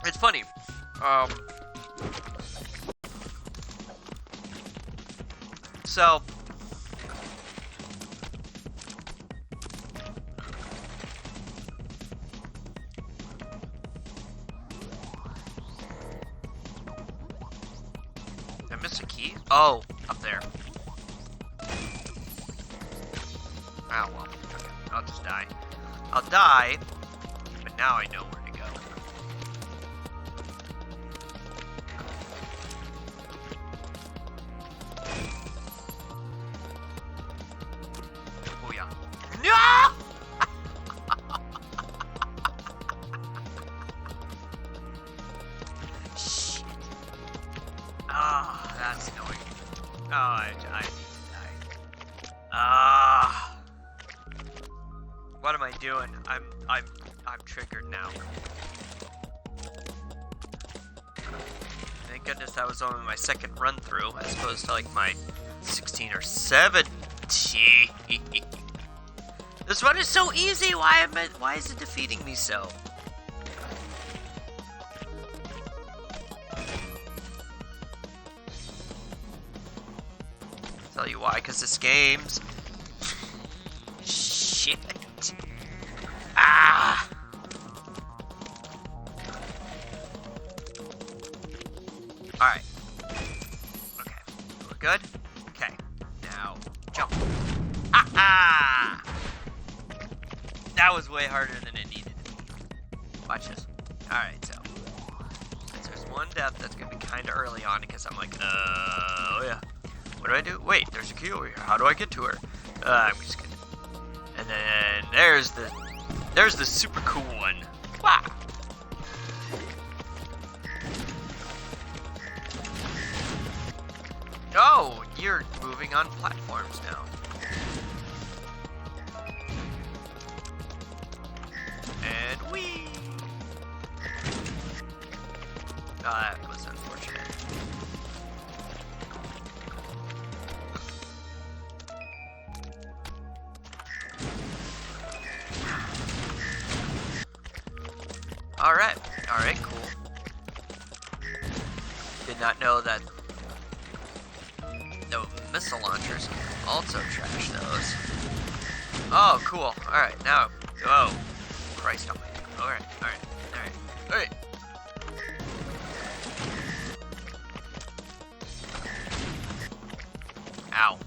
It's funny. So did I miss a key? Oh, up there. Oh well. Okay, I'll just die. I'll die, but now I know where to go. Ah, that's annoying. Oh, I need to die. Ah. What am I doing? I'm triggered now. Thank goodness that was only my second run through, as opposed to like my 16 or 17. This one is so easy. Why is it defeating me so? Tell you why, because this game's shit. Ah! Alright. Okay. We're good? Okay. Now, jump. Ah! That was way harder than it needed to be. Watch this. Alright, so. Since there's one death that's gonna be kinda early on, because I'm like, oh yeah. What do I do? Wait, there's a key over here. How do I get to her? I'm just kidding. And then there's the super cool one. Wow. Oh, you're moving on platforms now. And whee! Oh, that was unfortunate. Alright, cool. Did not know that the missile launchers can also trash those. Oh, cool. Alright, now. Oh, Christ almighty. Alright. Ow.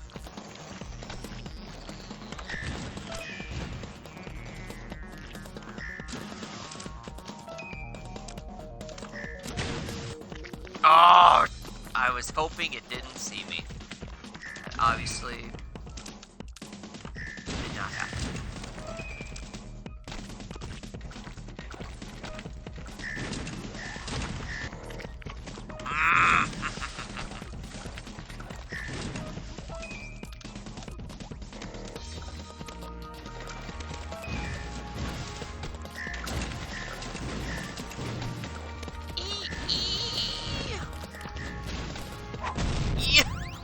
Oh, I was hoping it didn't see me. Obviously, did not happen.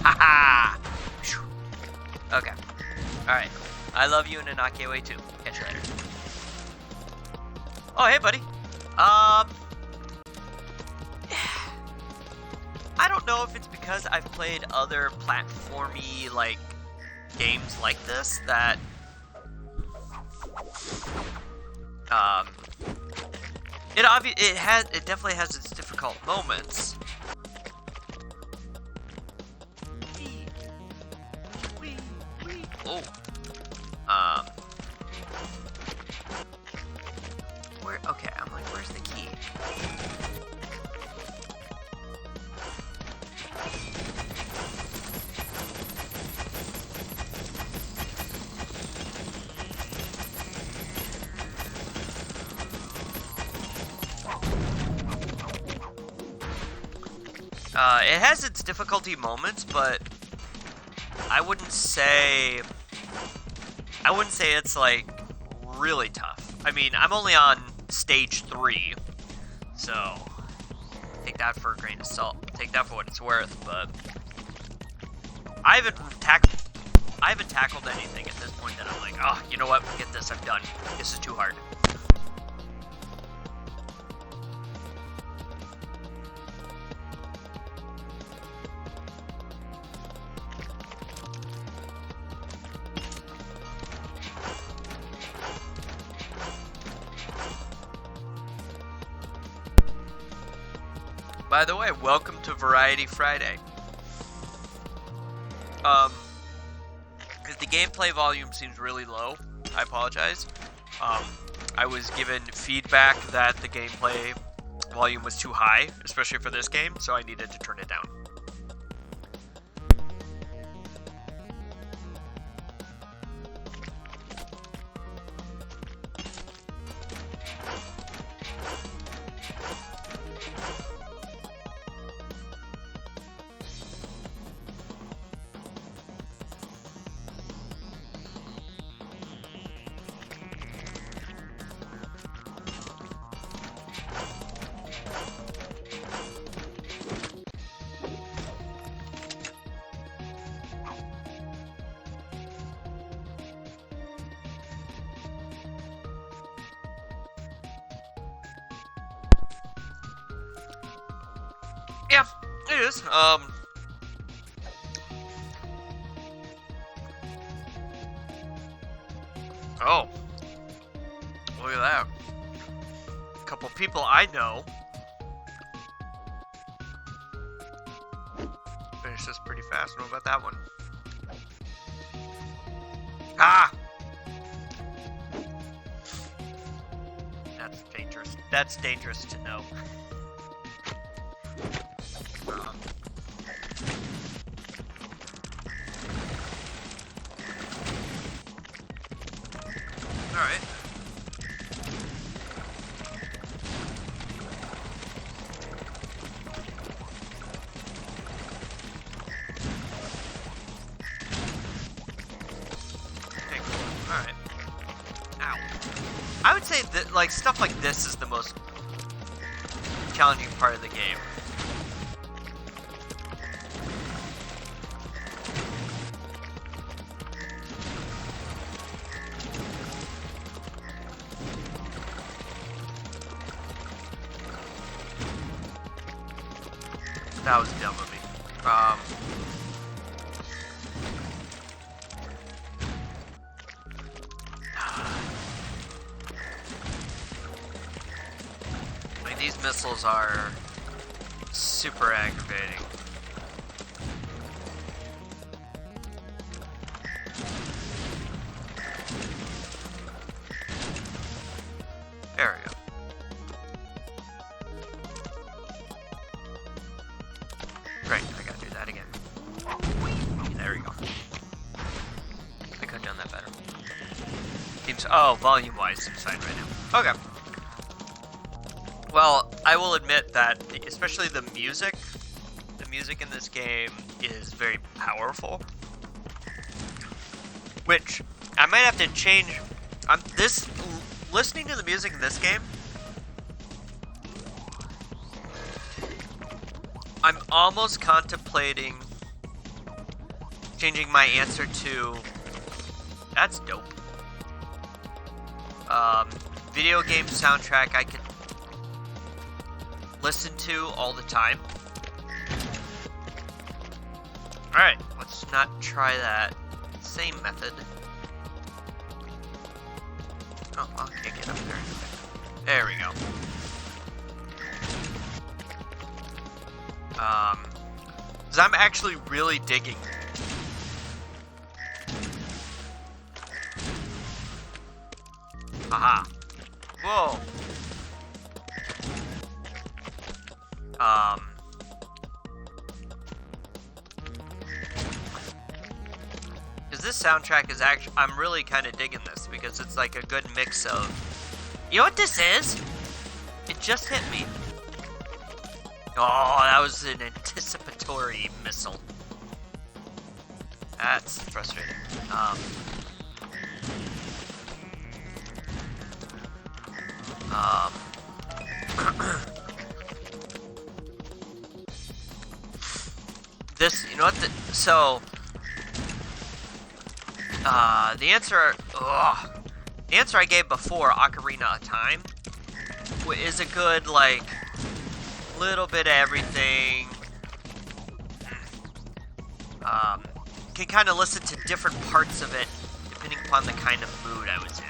Haha! Okay. Alright. I love you in an okay way too. Catch you later. Oh, hey, buddy. I don't know if it's because I've played other platformy, like, games like this that, it definitely has its difficult moments. Oh. Okay, I'm like, where's the key? It has its difficulty moments, but I wouldn't say it's like really tough. I mean, I'm only on stage 3, so take that for a grain of salt. Take that for what it's worth, but I haven't tackled anything at this point that I'm like, oh, you know what? Forget this. I'm done. This is too hard. By the way, welcome to Variety Friday. If the gameplay volume seems really low, I apologize. I was given feedback that the gameplay volume was too high, especially for this game, so I needed to turn it down. It is. Oh. Look at that. A couple people I know. Finish this pretty fast. What about that one? Ah! That's dangerous. That's dangerous to know. Alright. Alright. Ow. I would say that, like, stuff like this is the most challenging part of the game. That was dumb of me. Like, these missiles are super aggravating. There we go. Great, I gotta do that again. There we go. I could have done that better. Seems, oh, volume-wise, seems fine right now. Okay. Well, I will admit that, especially the music in this game is very powerful. Which, I might have to change, listening to the music in this game, I'm almost contemplating changing my answer to, that's dope. Video game soundtrack I could listen to all the time. Alright, let's not try that same method. Oh, I can't get up there. There we go. Because I'm actually really digging. Aha. Whoa. Because this soundtrack is actually, I'm really kind of digging this because it's like a good mix of, you know what this is? It just hit me. Oh, that was an anticipatory missile. That's frustrating. This, you know what? So, the answer I gave before, Ocarina of Time, is a good, like, little bit of everything. Can kind of listen to different parts of it depending upon the kind of mood I was in.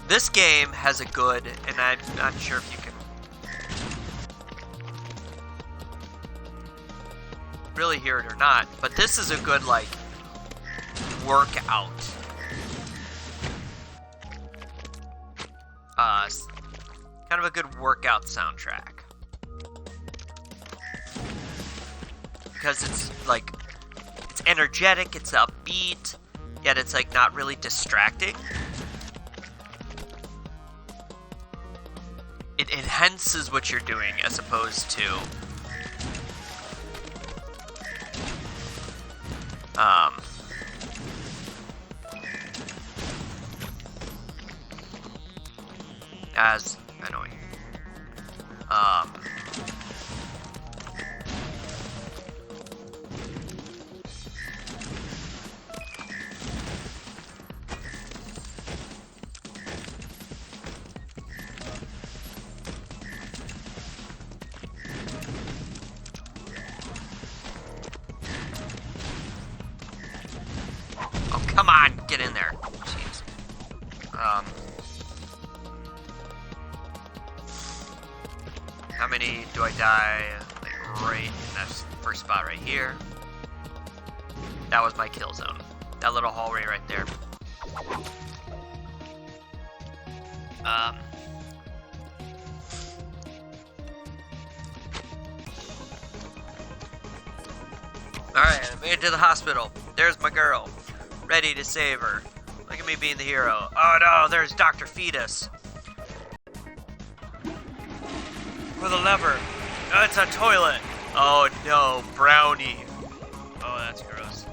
This game has a good, and I'm not sure if you can really hear it or not, but this is a good, like, workout. Kind of a good workout soundtrack. Because it's, like, it's energetic, it's upbeat, yet it's, like, not really distracting. It enhances what you're doing as opposed to as annoying. Come on, get in there. Jeez. How many do I die? Like right in that first spot right here. That was my kill zone. That little hallway right there. Alright, I made it to the hospital. There's my girl. Ready to save her. Look at me being the hero. Oh no, there's Dr. Fetus. With a lever. Oh, it's a toilet. Oh no, brownie. Oh, that's gross.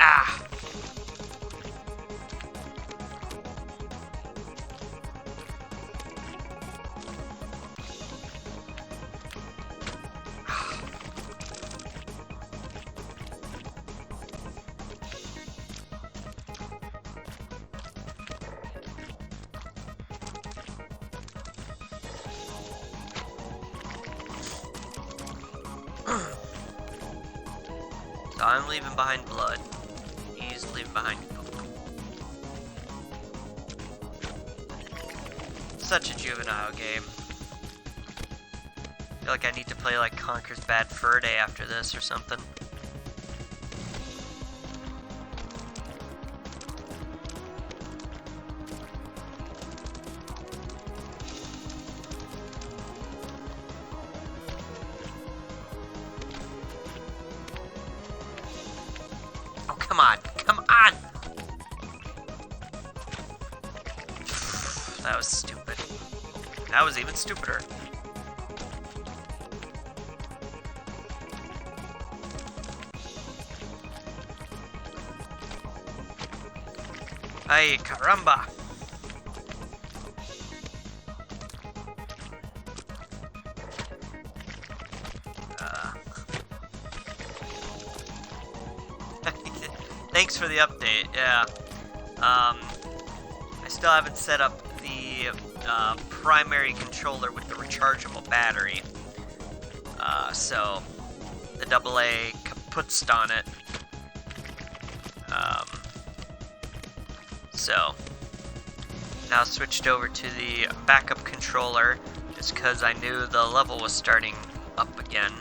Ah! So I'm leaving behind blood. He's leaving behind poop. Such a juvenile game. I feel like I need to play like Conker's Bad Fur Day after this or something. Come on, come on! That was stupid. That was even stupider. Ay, caramba! Thanks for the update, yeah. I still haven't set up the primary controller with the rechargeable battery. So the AA kaputst on it. So now switched over to the backup controller just because I knew the level was starting up again.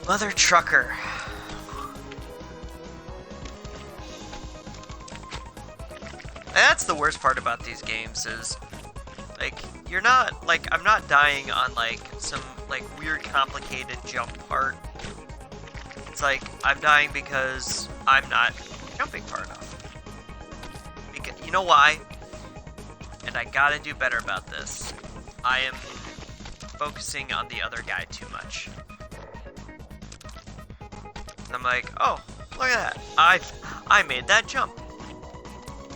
Mother trucker. That's the worst part about these games is, like, you're not, like, I'm not dying on, like, some, like, weird complicated jump part. It's like, I'm dying because I'm not jumping far enough. Because, you know why? And I gotta do better about this. I am focusing on the other guy too much. I'm like, oh, look at that. I made that jump.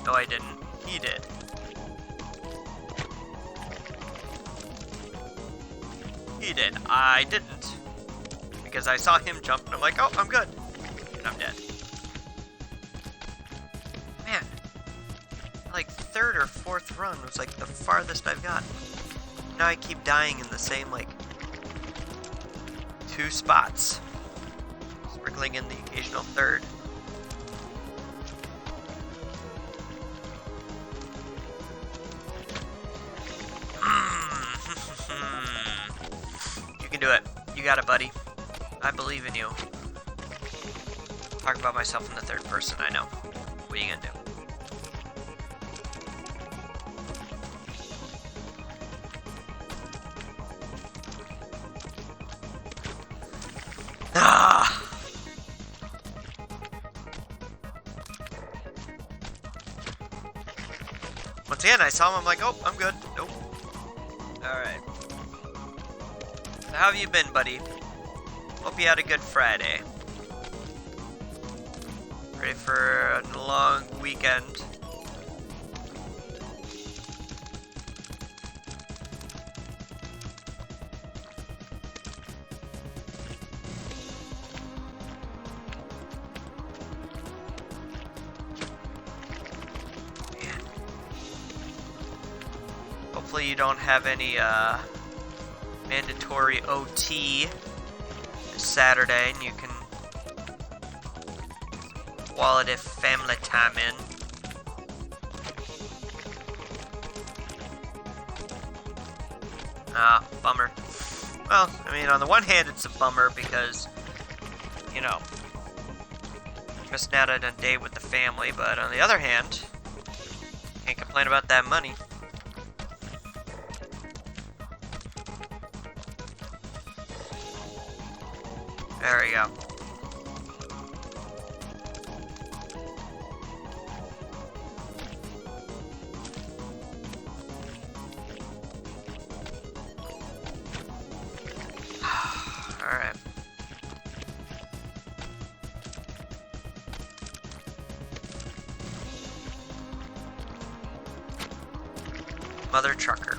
No, I didn't. He did. He did. I didn't. Because I saw him jump and I'm like, oh, I'm good. And I'm dead. Man. Like, third or fourth run was like the farthest I've got. Now I keep dying in the same, like, 2 spots. Sprinkling in the occasional third. You can do it. You got it, buddy. I believe in you. Talk about myself in the third person, I know. What are you gonna do? Ah! Once again, I saw him, I'm like, oh, I'm good. Nope. Alright. So how have you been, buddy? Hope you had a good Friday. Ready for a long weekend. Man. Hopefully you don't have any mandatory OT this Saturday and you can quality family time in. Ah, bummer. Well, I mean, on the one hand, it's a bummer because, you know, missing out on a day with the family, but on the other hand, can't complain about that money. There we go. Alright. Mother trucker.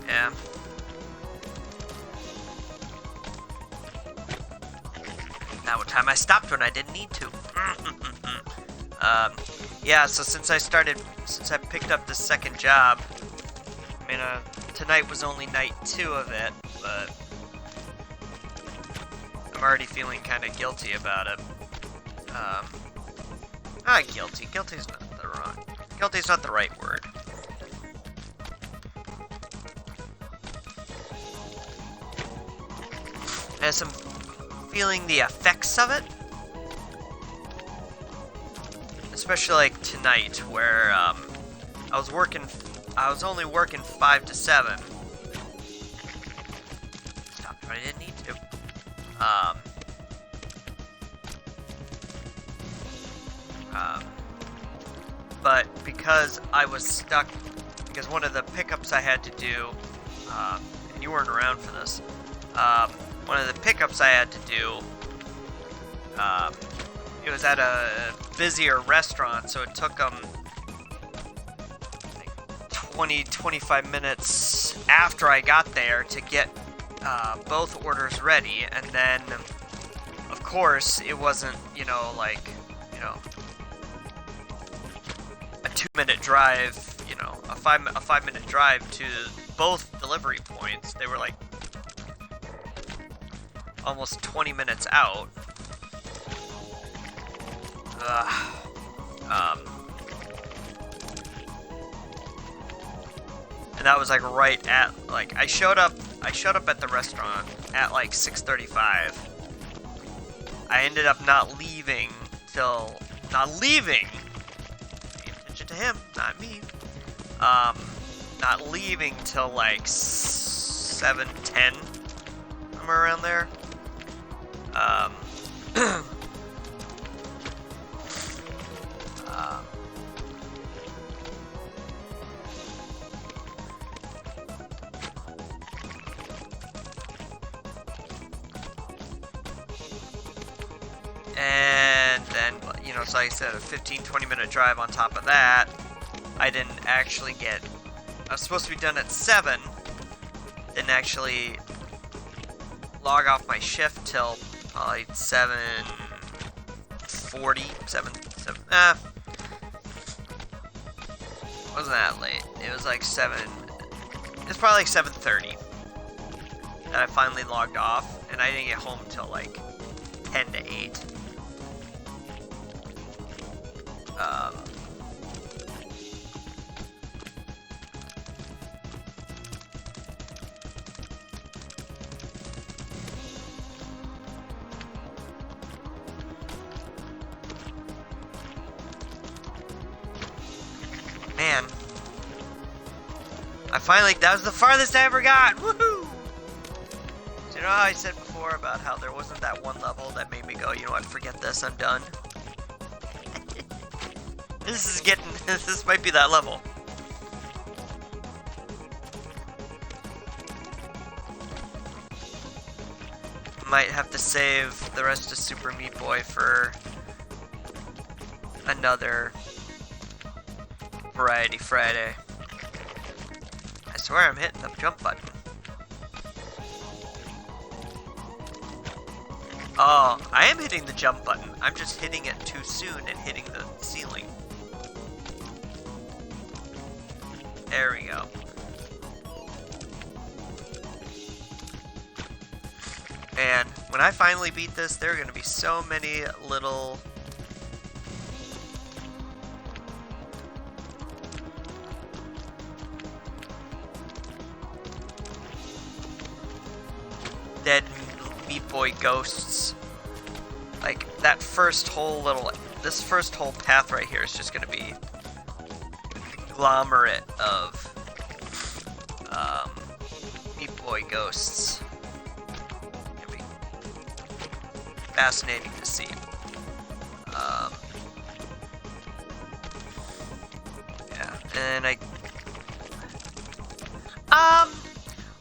Yeah. Now what time I stopped when I didn't need to. Yeah, so since I picked up this second job, I mean, tonight was only night 2 of it, but I'm already feeling kind of guilty about it. Not guilty. Guilty's not the right word. As I'm feeling the effects of it. Especially like tonight, where I was only working 5 to 7. Stopped when I didn't need to. But because I was stuck, because one of the pickups I had to do, and you weren't around for this, one of the pickups I had to do, it was at a busier restaurant, so it took them like 20-25 minutes after I got there to get both orders ready, and then of course it wasn't, like, a 2-minute drive, a 5-minute drive to both delivery points. They were like almost 20 minutes out. And that was like right at, like, I showed up at the restaurant at like 6:35. I ended up not leaving, pay attention to him, not me, not leaving till like 7:10, somewhere around there. And then, so like I said, a 15-20 minute drive on top of that. I didn't actually I was supposed to be done at 7. Didn't actually log off my shift till probably 7:40, 7, wasn't that late. It was like 7, it was probably like 7:30 that I finally logged off, and I didn't get home till like 10 to 8. Man, that was the farthest I ever got. Woohoo! So, know how I said before about how there wasn't that one level that made me go, you know what, forget this, I'm done? This might be that level. Might have to save the rest of Super Meat Boy for another Variety Friday. I swear I'm hitting the jump button. Oh, I am hitting the jump button. I'm just hitting it too soon and hitting the ceiling. There we go. And when I finally beat this, there are going to be so many little... dead Meat Boy ghosts. Like, that first whole little... this first whole path right here is just going to be a conglomerate of Meat Boy ghosts. Fascinating to see. Yeah, and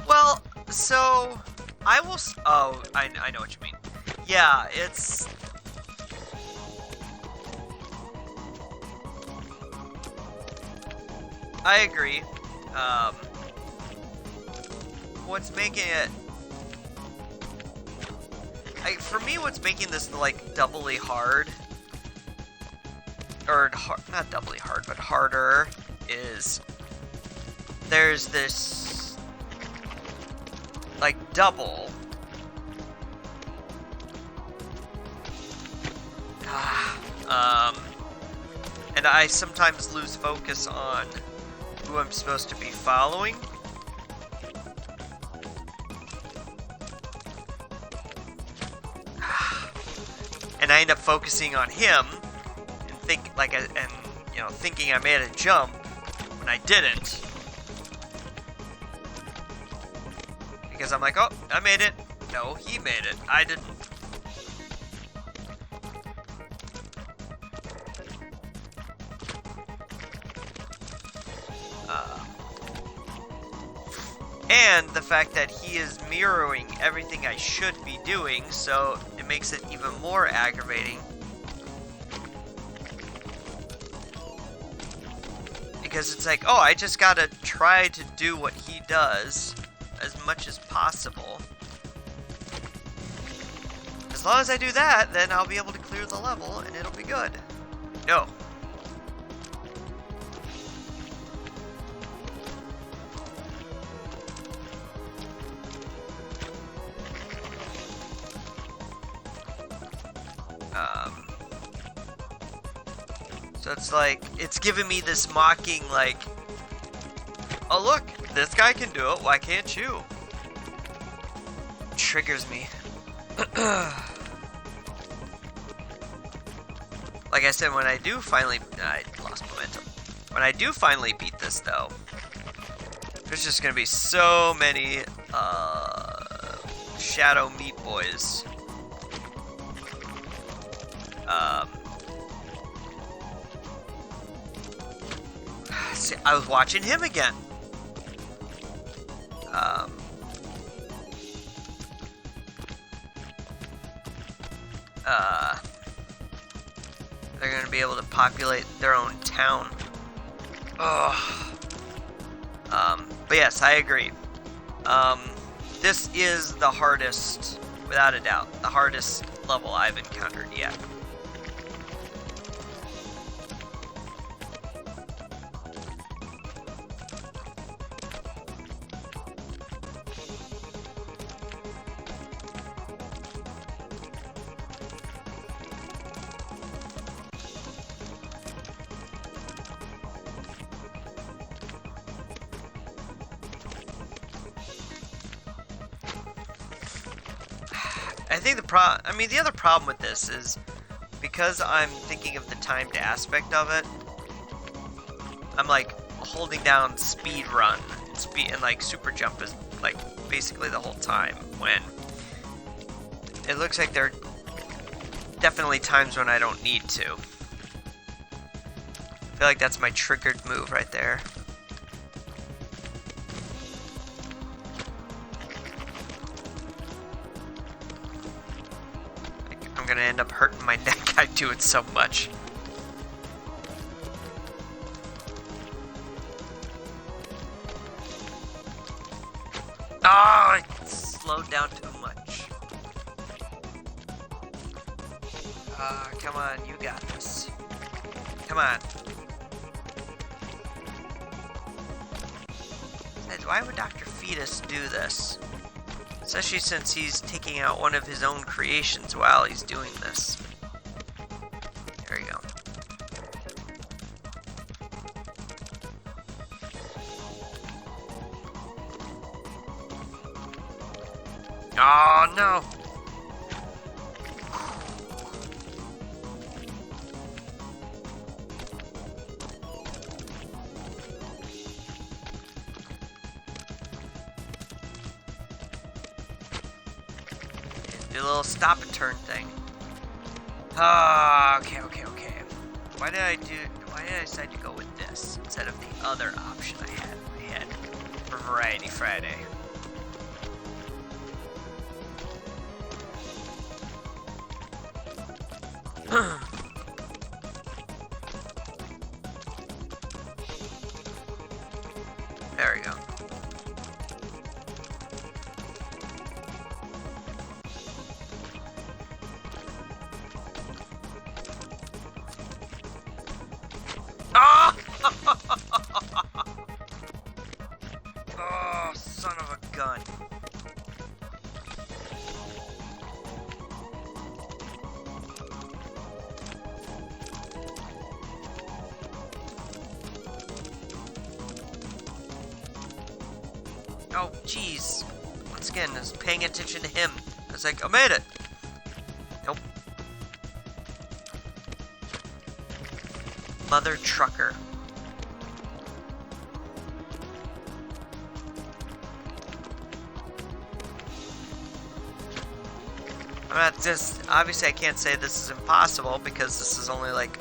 well, so I will. Oh, I know what you mean. Yeah, it's. I agree. What's making it? For me, what's making this, like, doubly hard, or not doubly hard, but harder, is there's this, like, double. And I sometimes lose focus on who I'm supposed to be following. And I end up focusing on him and thinking I made a jump when I didn't. Because I'm like, oh, I made it. No, he made it. I didn't. And the fact that he is mirroring everything I should be doing, so it makes it even more aggravating. Because it's like, oh, I just gotta try to do what he does as much as possible. As long as I do that, then I'll be able to clear the level and it'll be good. No. So it's like, it's giving me this mocking, like, oh look, this guy can do it, why can't you? Triggers me. Like I said, when I do finally, I lost momentum. When I do finally beat this though, there's just gonna be so many, Shadow Meat Boys. See, I was watching him again. They're gonna be able to populate their own town. Ugh. But yes, I agree. This is the hardest, without a doubt, the hardest level I've encountered yet. I think the other problem with this is because I'm thinking of the timed aspect of it, I'm like holding down speed run, and like super jump is like basically the whole time, when it looks like there are definitely times when I don't need to. I feel like that's my triggered move right there. I'm gonna end up hurting my neck. I do it so much. Oh, I slowed down too much. Come on, you got this. Come on. Why would Dr. Fetus do this? Especially since he's taking out one of his own creations while he's doing this. There we go. Oh, no. Do a little stop and turn thing. Okay. Why did I decide to go with this instead of the other option I had in my head for Variety Friday? There we go. Oh! Oh, son of a gun. Oh, jeez. Once again, I was paying attention to him. I was like, I made it. Nope. Mother trucker. I'm not just... Obviously, I can't say this is impossible because this is only like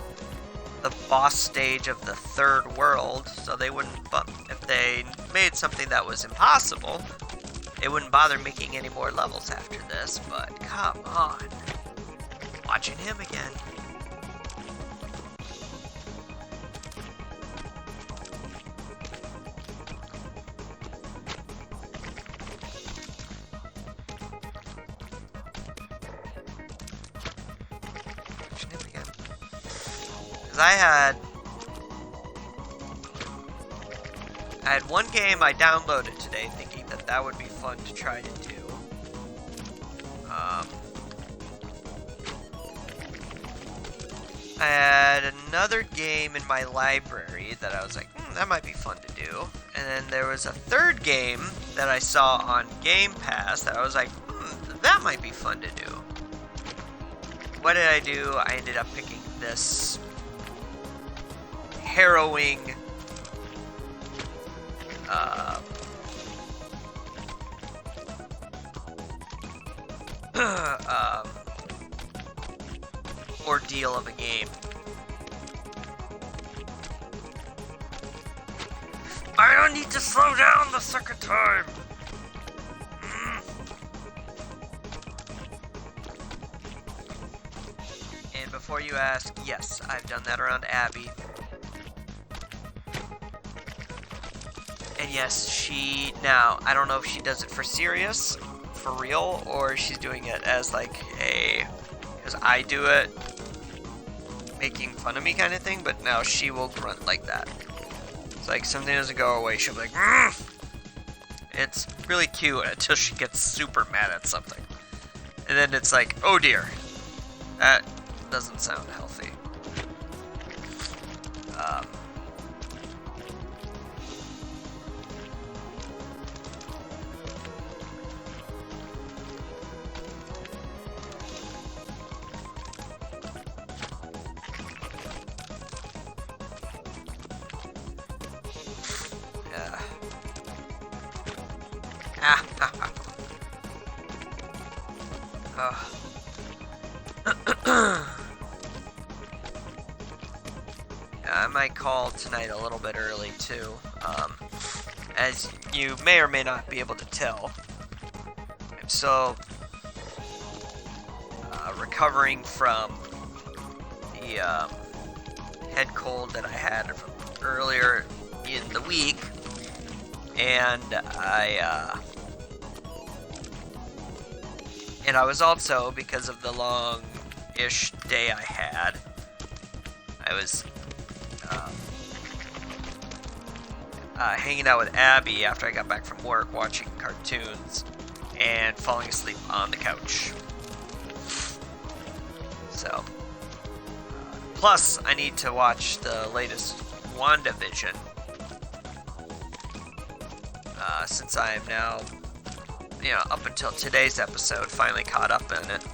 the boss stage of the third world, so they wouldn't... But if they made something that was impossible, they wouldn't bother making any more levels after this, but come on. Watching him again. Watching him again. Because I had one game I downloaded today thinking that that would be fun to try to do. I had another game in my library that I was like, that might be fun to do. And then there was a third game that I saw on Game Pass that I was like, that might be fun to do. What did I do? I ended up picking this harrowing ordeal of a game. I don't need to slow down the second time. And before you ask, yes, I've done that around Abby. And yes, now, I don't know if she does it for serious, for real, or she's doing it as like because I do it, making fun of me kind of thing, but now she will grunt like that. It's like something doesn't go away, she'll be like, It's really cute until she gets super mad at something. And then it's like, oh dear, that doesn't sound healthy. I might call tonight a little bit early too. As you may or may not be able to tell, I'm still recovering from the head cold that I had earlier in the week, and I was also, because of the long-ish day I had, I was hanging out with Abby after I got back from work, watching cartoons, and falling asleep on the couch. So, plus I need to watch the latest WandaVision, since I am now, up until today's episode, finally caught up in it.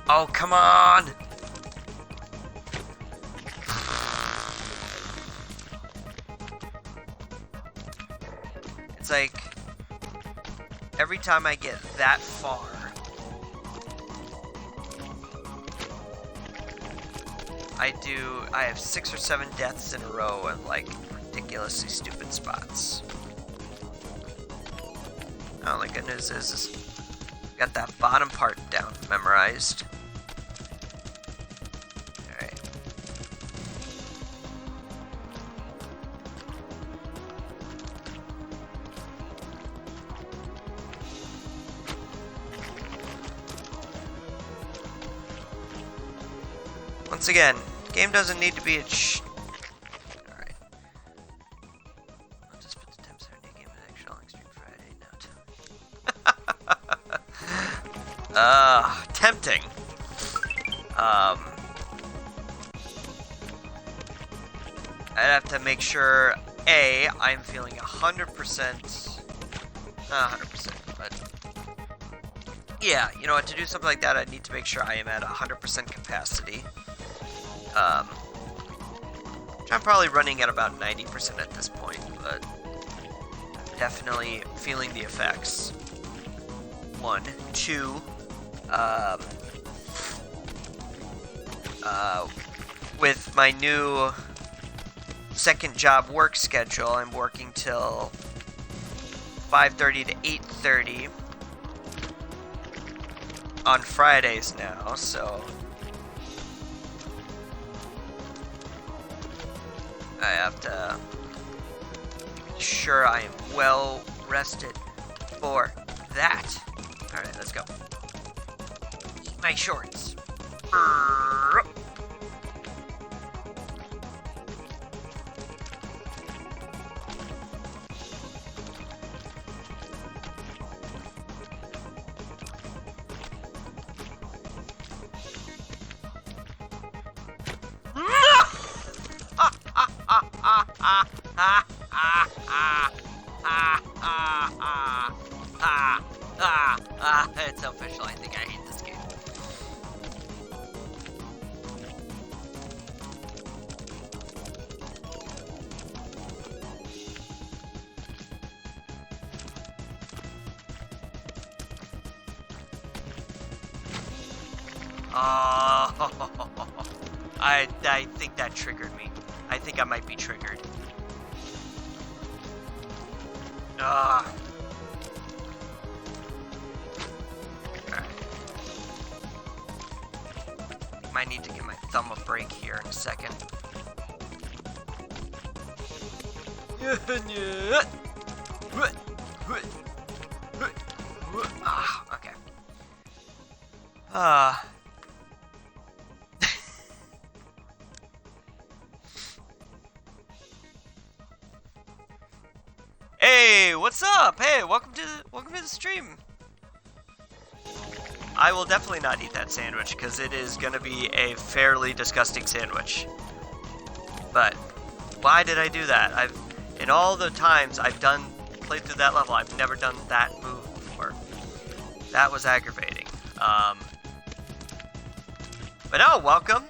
Oh, come on! It's like, every time I get that far, I have 6 or 7 deaths in a row in, like, ridiculously stupid spots. Oh, the good news is got that bottom part down memorized. Alright. Once again, game doesn't need to be Alright. I'll just put the time 70 game with extra on Extreme Friday now. Tempting. I'd have to make sure, A, I'm feeling 100%, not 100%, but yeah, you know what, to do something like that, I'd need to make sure I am at 100% capacity. Which I'm probably running at about 90% at this point, but I'm definitely feeling the effects. 1, 2, with my new second job work schedule, I'm working till 5:30 to 8:30 on Fridays now, so I have to make sure I am well rested for that. Alright, let's go. Eat my shorts. It's official. I think I hate this game. I think that triggered me. I think I might be triggered. Alright. Might need to give my thumb a break here in a second. Okay. Hey, what's up? Hey, welcome to the stream. I will definitely not eat that sandwich because it is gonna be a fairly disgusting sandwich. But why did I do that? In all the times I've played through that level, I've never done that move before. That was aggravating. But oh, welcome.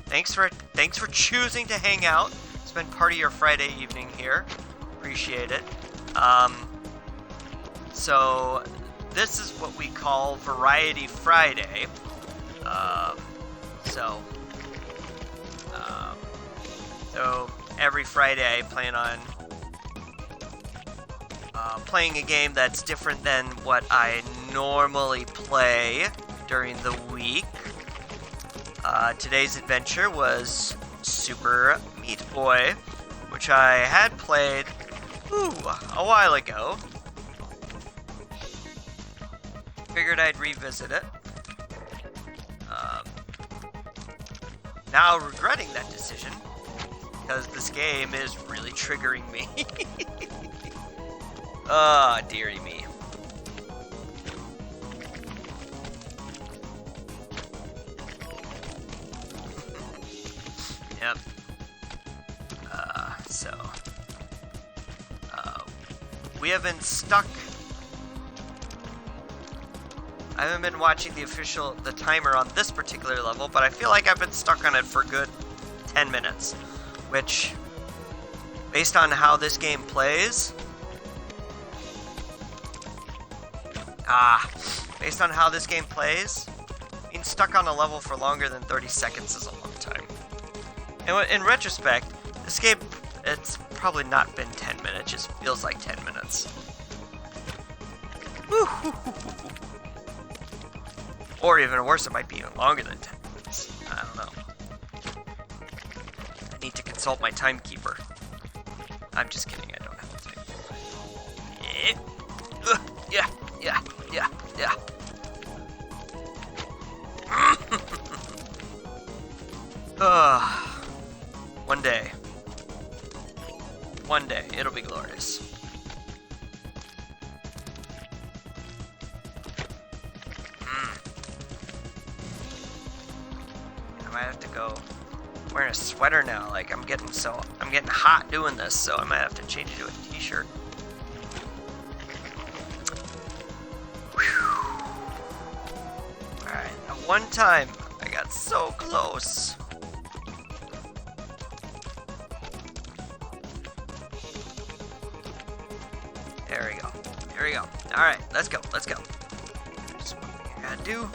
Thanks for choosing to hang out. Spend part of your Friday evening here. Appreciate it. So this is what we call Variety Friday. So every Friday I plan on playing a game that's different than what I normally play during the week. Today's adventure was Super Meatboy, which I had played a while ago. Figured I'd revisit it. Now regretting that decision, because this game is really triggering me. Ah, dearie me. Yep. We have been stuck. I haven't been watching the timer on this particular level, but I feel like I've been stuck on it for a good 10 minutes. Which, based on how this game plays... being stuck on a level for longer than 30 seconds is a long time. And in retrospect, this game, it's probably not been 10 minutes, it just feels like 10 minutes. Or even worse, it might be even longer than 10 minutes. I don't know. I need to consult my timekeeper. I'm just kidding, I don't have a timekeeper. Yeah. One day, it'll be glorious. I might have to go wearing a sweater now. Like I'm getting hot doing this, so I might have to change it to a t-shirt. Alright, at one time I got so close. There we go. Alright, let's go. Just one thing I gotta do.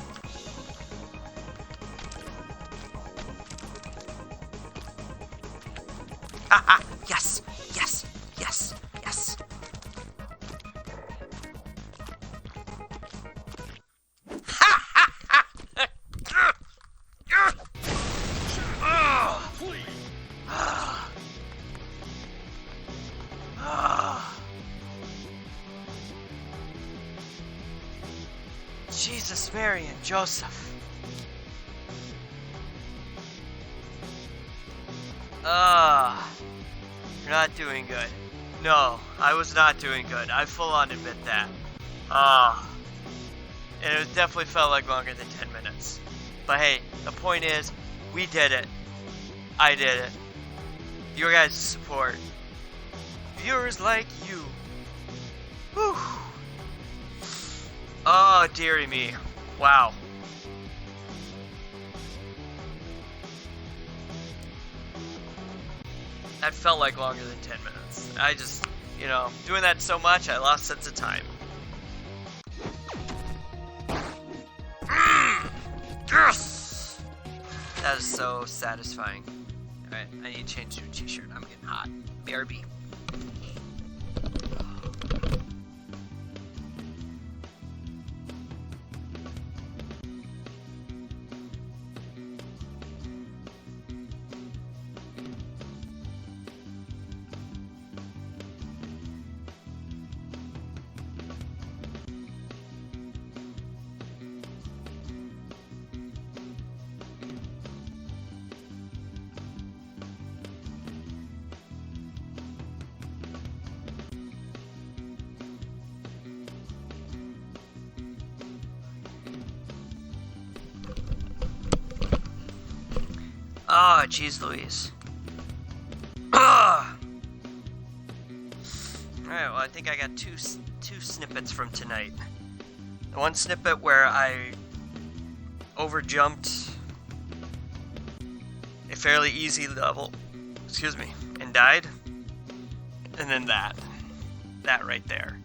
Haha! Yes! Jesus, Mary, and Joseph. You're not doing good. No, I was not doing good. I full on admit that. And it definitely felt like longer than 10 minutes. But hey, the point is, we did it. I did it. Your guys' support. Viewers like you. Whew. Oh, dearie me. Wow. That felt like longer than 10 minutes. I just, doing that so much, I lost sense of time. Yes! That is so satisfying. Alright, I need to change to a t-shirt. I'm getting hot. BRB. Oh, jeez Louise. Alright, well, I think I got two snippets from tonight. The one snippet where I overjumped a fairly easy level, and died. And then that. That right there.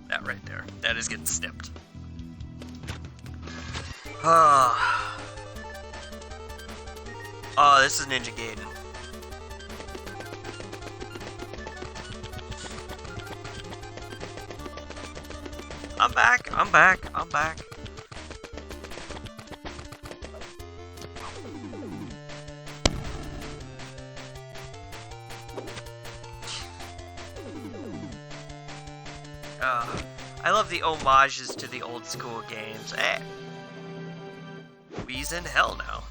That right there. That is getting snipped. Oh, this is Ninja Gaiden. I'm back. I'm back. I'm back. I love the homages to the old school games. Eh. He's in hell now.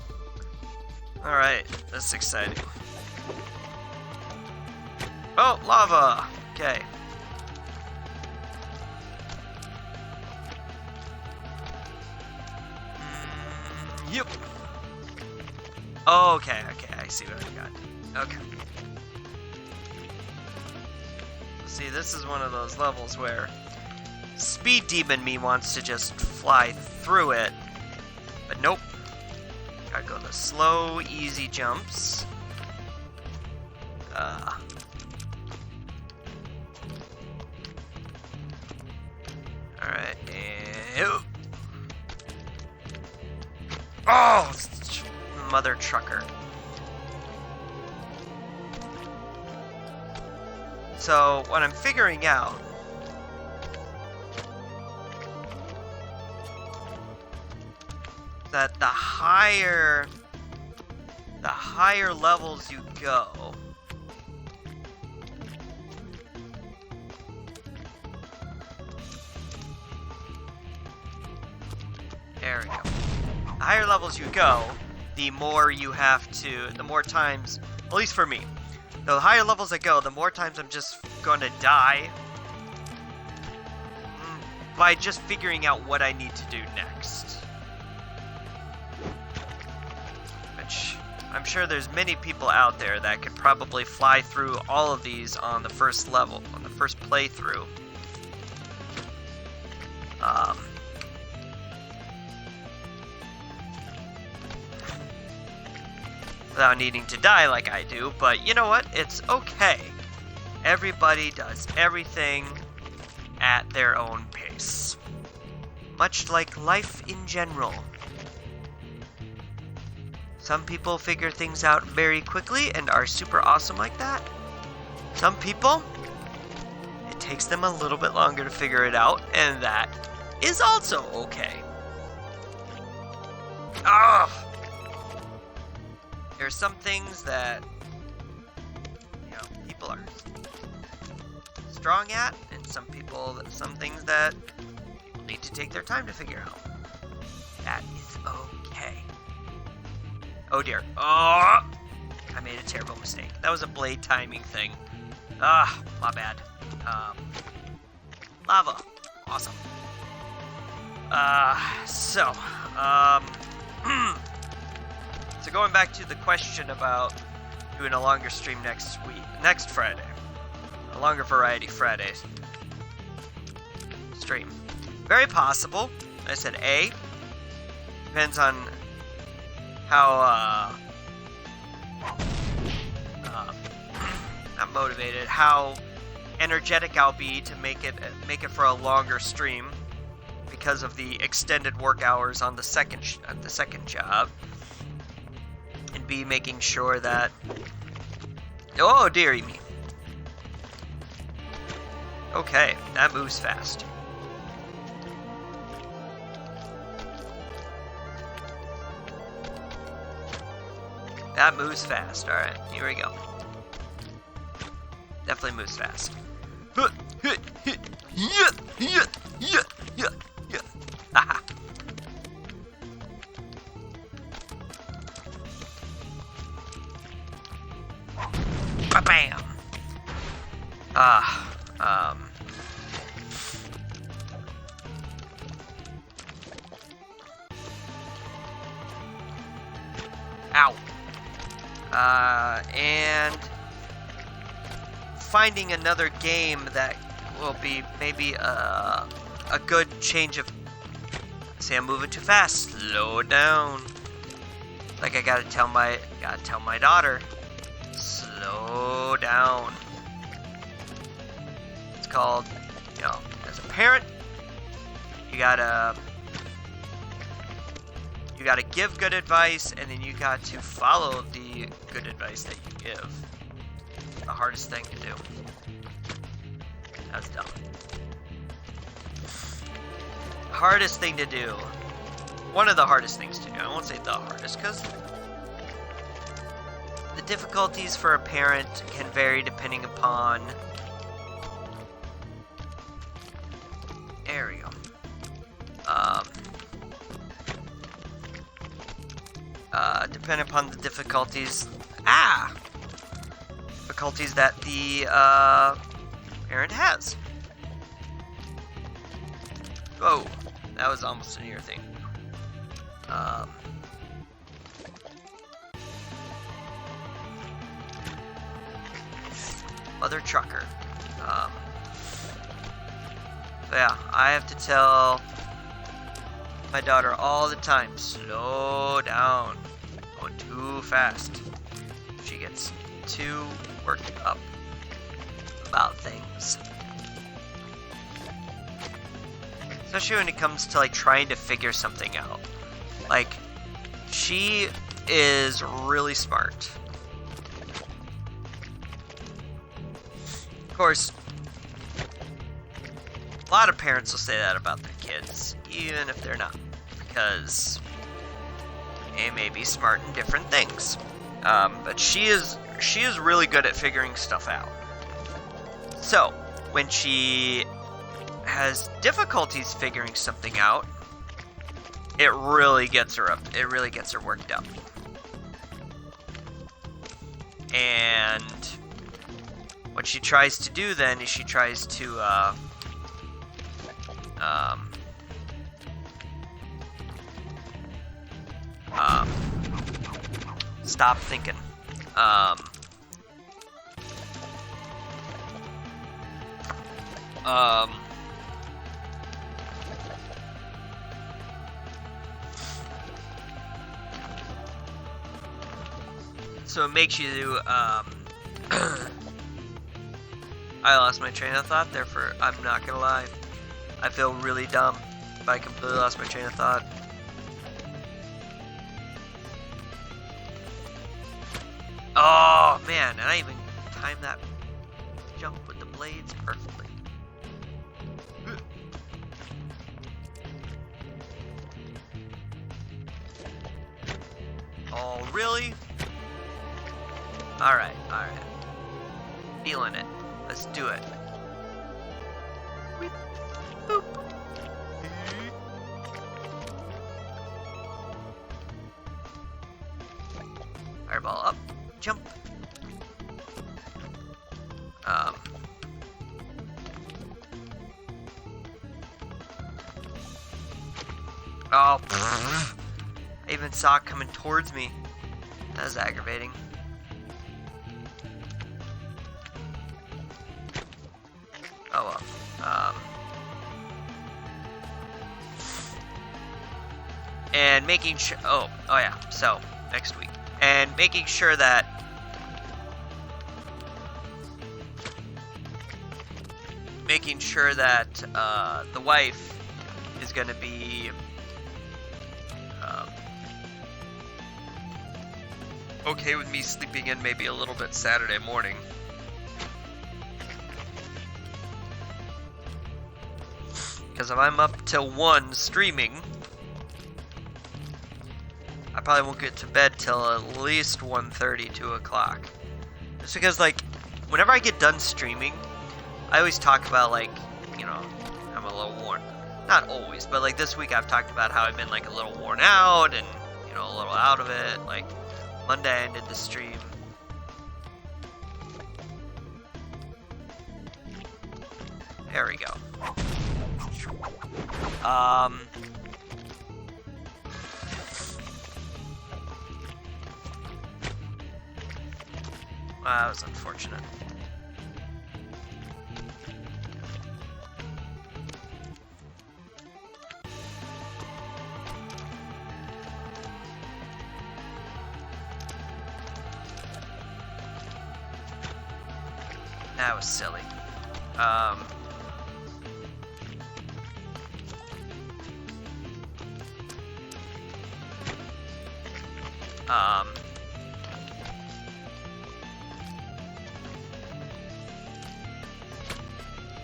Alright, that's exciting. Oh, lava! Okay. Yep. Oh, okay, I see what I got. Okay. See, this is one of those levels where Speed Demon me wants to just fly through it, but nope. Gotta go the slow, easy jumps. Alright, and... Oh! Mother trucker. So, what I'm figuring out... that the higher levels you go, there we go. The higher levels you go, the more you have to, the more times, at least for me, the higher levels I go, the more times I'm just going to die by just figuring out what I need to do next. Which I'm sure there's many people out there that could probably fly through all of these on the first level, on the first playthrough. Without needing to die like I do, but you know what? It's okay. Everybody does everything at their own pace. Much like life in general. Some people figure things out very quickly and are super awesome like that. Some people, it takes them a little bit longer to figure it out, and that is also okay. Ugh! There are some things that, people are strong at, and some things that people need to take their time to figure out. That is okay. Oh dear. Oh! I made a terrible mistake. That was a blade timing thing. Ah, my bad. Lava. Awesome. So going back to the question about doing a longer stream next Friday. A longer variety Friday stream. Very possible. I said A. Depends on how, not motivated, how energetic I'll be to make it for a longer stream because of the extended work hours on the second job. And be making sure that... Oh, dearie me. Okay, that moves fast. That moves fast. Alright, here we go. Definitely moves fast. Haha. Bam! Ow. And finding another game that will be maybe a good change of... See, I'm moving too fast. Slow down. Like I gotta tell my daughter. Slow down. it's called, you know, as a parent, you gotta give good advice, and then you got to follow the good advice that you give. The hardest thing to do. That's dumb. Hardest thing to do. One of the hardest things to do. I won't say the hardest, because the difficulties for a parent can vary depending upon... There we go. Depending upon the difficulties... difficulties that the parent has. Whoa, that was almost a near thing. Mother trucker. Yeah, I have to tell my daughter all the time, slow down, going too fast. She gets too worked up about things. Especially when it comes to like trying to figure something out. Like, she is really smart. Of course, a lot of parents will say that about their kids, even if they're not, because they may be smart in different things. But she is really good at figuring stuff out. So, when she has difficulties figuring something out, it really gets her up. It really gets her worked up. And what she tries to do then is she tries to stop thinking. So it makes you, I lost my train of thought there I'm not gonna lie. I feel really dumb if I completely lost my train of thought. Oh, man, and I even timed that jump with the blades perfectly. Oh, really? Alright. Feeling it. Let's do it. Weep. Boop. Fireball up. Jump. Oh. I even saw it coming towards me. That was aggravating. Oh well. And making sure. Oh yeah. So next week, and making sure that the wife is going to be okay with me sleeping in maybe a little bit Saturday morning. Because if I'm up till 1 streaming, I probably won't get to bed till at least 1:30, 2 o'clock. Just because, like, whenever I get done streaming, I always talk about, like, you know, I'm a little worn. Not always, but, like, this week I've talked about how I've been, like, a little worn out and, you know, a little out of it. Like, Monday I ended the stream. There we go. That was unfortunate. That was silly.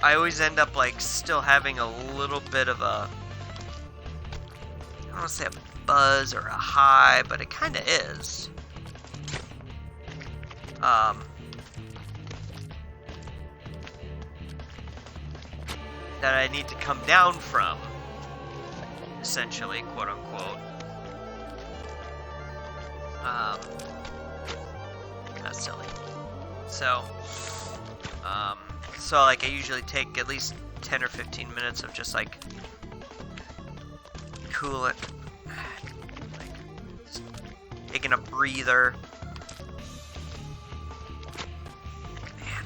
I always end up like still having a little bit of a, I don't want to say a buzz or a high, but it kind of is. That I need to come down from, essentially, quote unquote. That's silly. So like I usually take at least 10 or 15 minutes of just like cooling, like just taking a breather. Man.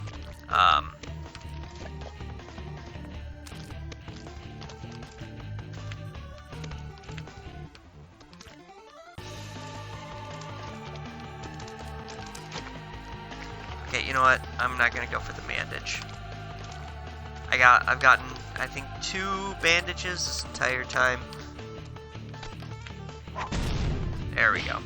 Okay, you know what? I'm not gonna go for the bandage. I've gotten, I think, 2 bandages this entire time. There we go.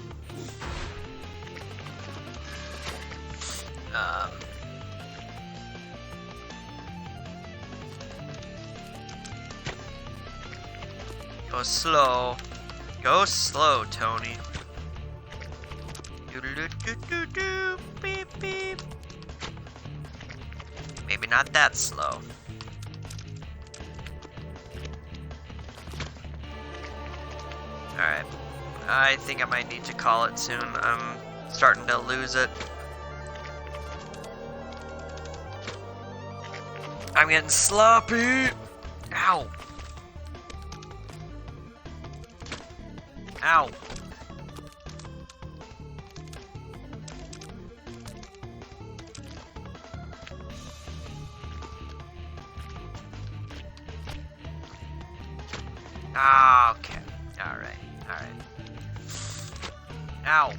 Go slow. Go slow, Tony. Do-do-do-do-do-do. Beep, beep. Maybe not that slow. Alright. I think I might need to call it soon. I'm starting to lose it. I'm getting sloppy! Ow! Ow! Ah, okay. Alright, alright. Ow.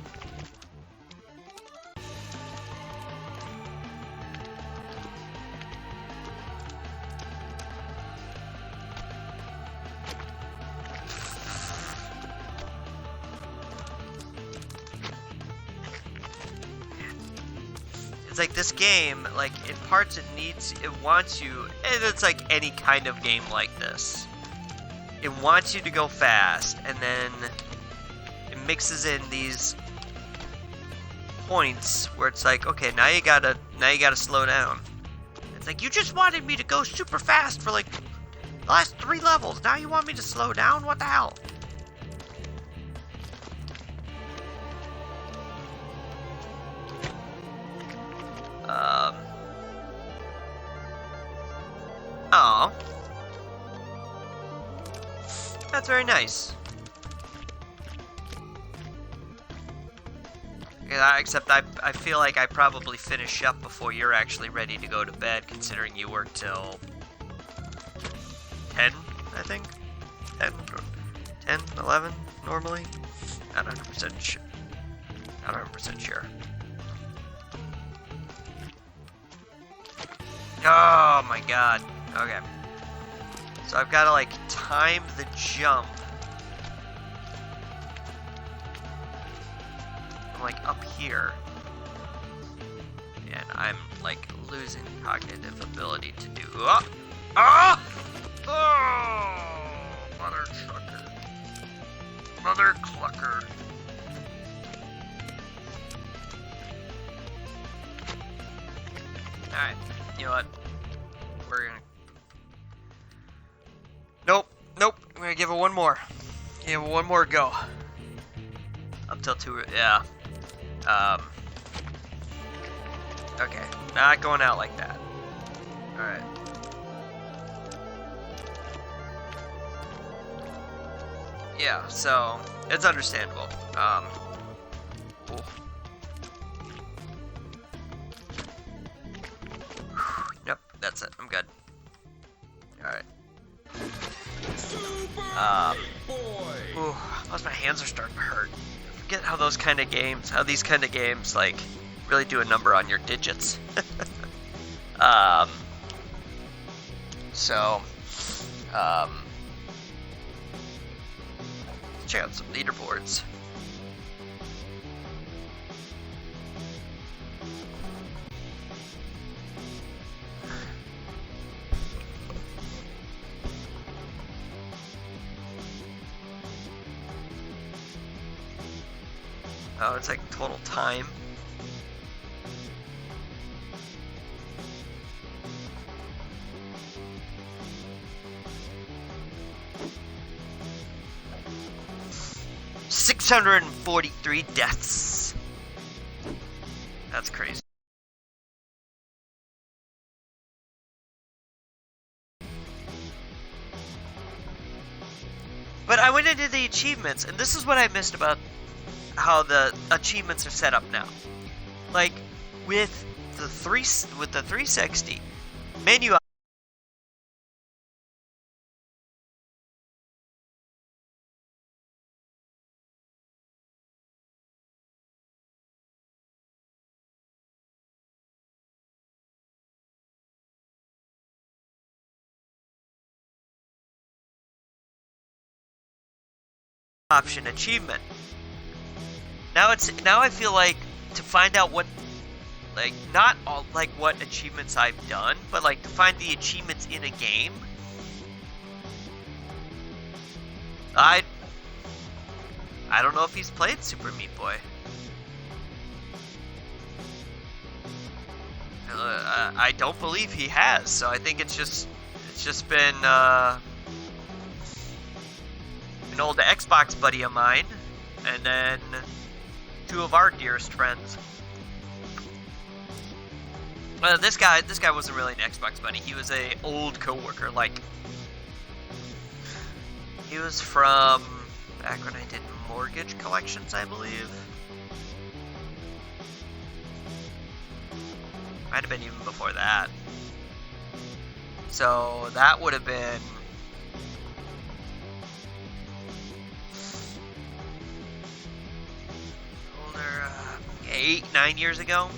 It's like this game, like in parts it wants you, and it's like any kind of game like this. It wants you to go fast, and then it mixes in these points where it's like, okay, now you gotta slow down. It's like, you just wanted me to go super fast for like the last 3 levels. Now you want me to slow down? What the hell? Oh. That's very nice. Yeah, except I feel like I probably finish up before you're actually ready to go to bed, considering you work till 10, I think? 10, 11, normally? Not 100% sure. Not 100% sure. Oh my god. Okay. So I've got to like time the jump. I'm like up here. And I'm like losing cognitive ability to do. Oh! Oh! Oh! Mother trucker. Mother clucker. Alright. You know what? We're gonna... Nope. I'm gonna give it one more. Give it one more go. Up till 2, yeah. Okay. Not going out like that. Alright. Yeah, so, it's understandable. Ooh. Nope, that's it. I'm good. Alright. Ooh, plus my hands are starting to hurt. I forget how these kind of games, like, really do a number on your digits. So, check out some leaderboards. Oh, it's like total time. $643 deaths. That's crazy. But I went into the achievements, and this is what I missed about how the achievements are set up now. Like with the 360 menu option achievement. Now I feel like to find out what, like, not all like what achievements I've done, but like to find the achievements in a game. I don't know if he's played Super Meat Boy. I don't believe he has, so I think it's just been an old Xbox buddy of mine, and then two of our dearest friends. Well, this guy wasn't really an Xbox buddy. He was a old coworker. Like, he was from back when I did mortgage collections, I believe. Might have been even before that. So that would have been older, 8-9 years ago.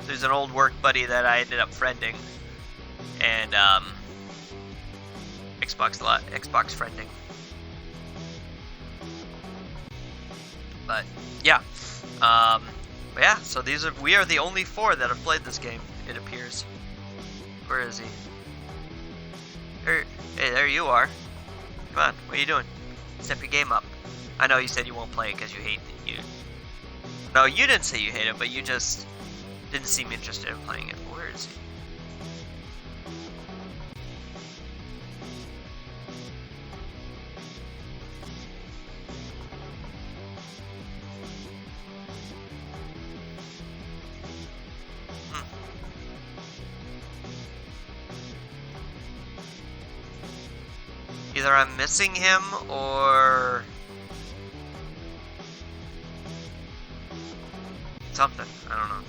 There's an old work buddy that I ended up friending, and Xbox friending. But yeah, but yeah. So we are the only 4 that have played this game. It appears. Where is he? Hey, there you are. Come on, what are you doing? Step your game up. I know you said you won't play it because you hate it. No, you didn't say you hate it, but you just didn't seem interested in playing it. Where is he? Either I'm missing him or something. I don't know.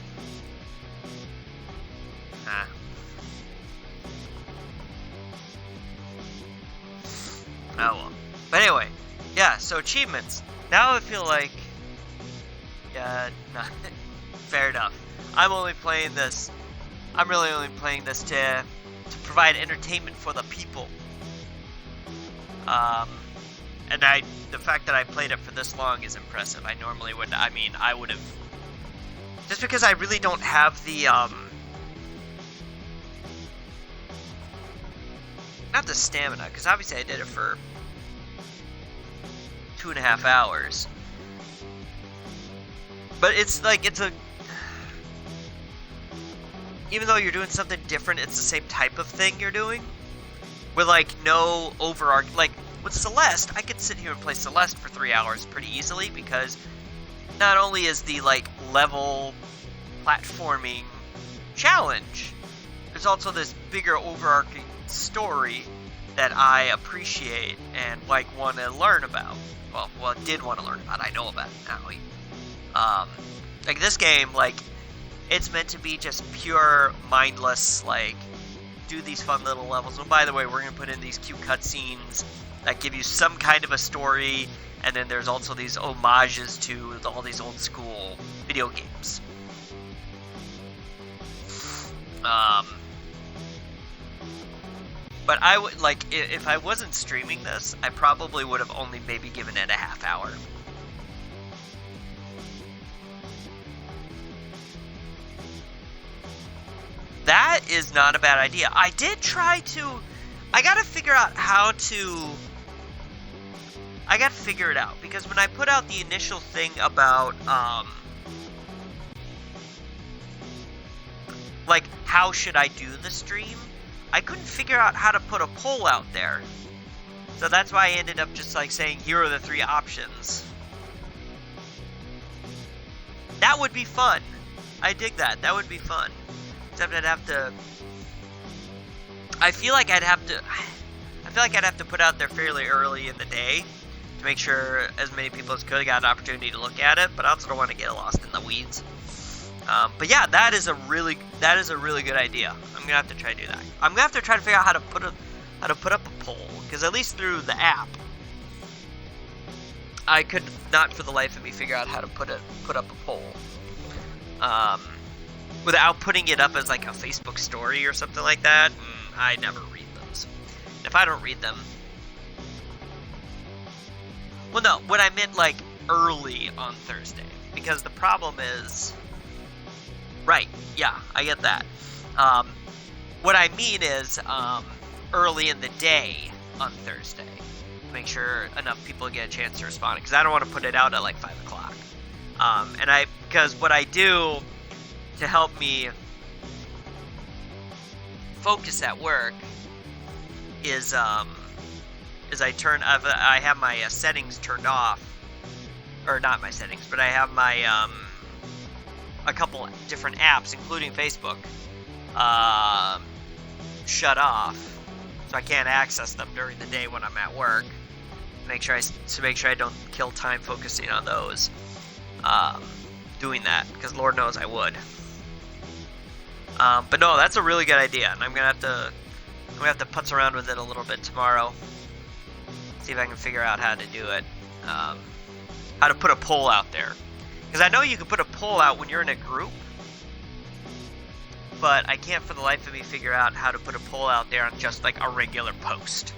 Oh well. But anyway, yeah, so achievements. Now I feel like, yeah, not fair enough. I'm really only playing this to provide entertainment for the people. And the fact that I played it for this long is impressive. I normally would, I would have, just because I really don't have the, not the stamina, because obviously I did it for 2.5 hours. But it's like, even though you're doing something different, it's the same type of thing you're doing. With like no overarching, like with Celeste, I could sit here and play Celeste for 3 hours pretty easily, because not only is the like level platforming challenge, there's also this bigger overarching story that I appreciate and like want to learn about. Well, did want to learn about. I know about it now. Like this game, like it's meant to be just pure mindless, like do these fun little levels. And by the way, we're gonna put in these cute cutscenes that give you some kind of a story, and then there's also these homages to all these old school video games. But I would, like, if I wasn't streaming this, I probably would have only maybe given it a half hour. That is not a bad idea. I did try to... I gotta figure out how to... I gotta figure it out. Because when I put out the initial thing about, like, how should I do the stream, I couldn't figure out how to put a poll out there. So that's why I ended up just, like, saying, here are the 3 options. That would be fun. I dig that. That would be fun. Except I'd have to... I feel like I'd have to put out there fairly early in the day to make sure as many people as could got an opportunity to look at it, but I also don't want to get lost in the weeds. But yeah, that is a really good idea. I'm gonna have to try to do that. I'm gonna have to try to figure out how to put up a poll, because at least through the app, I could not for the life of me figure out how to put up a poll. Without putting it up as like a Facebook story or something like that. I never read those. And if I don't read them... Well, no, what I meant, like, early on Thursday. Because the problem is... Right, yeah, I get that. What I mean is, early in the day on Thursday. To make sure enough people get a chance to respond. Because I don't want to put it out at, like, 5 o'clock. Because what I do to help me focus at work is I have my settings turned off, or not my settings, but I have my a couple different apps, including Facebook, shut off, so I can't access them during the day when I'm at work. Make sure I don't kill time focusing on those. Doing that, because Lord knows I would. But no, that's a really good idea, and I'm gonna have to putz around with it a little bit tomorrow. See if I can figure out how to do it. How to put a poll out there, because I know you can put a poll out when you're in a group, but I can't for the life of me figure out how to put a poll out there on just like a regular post.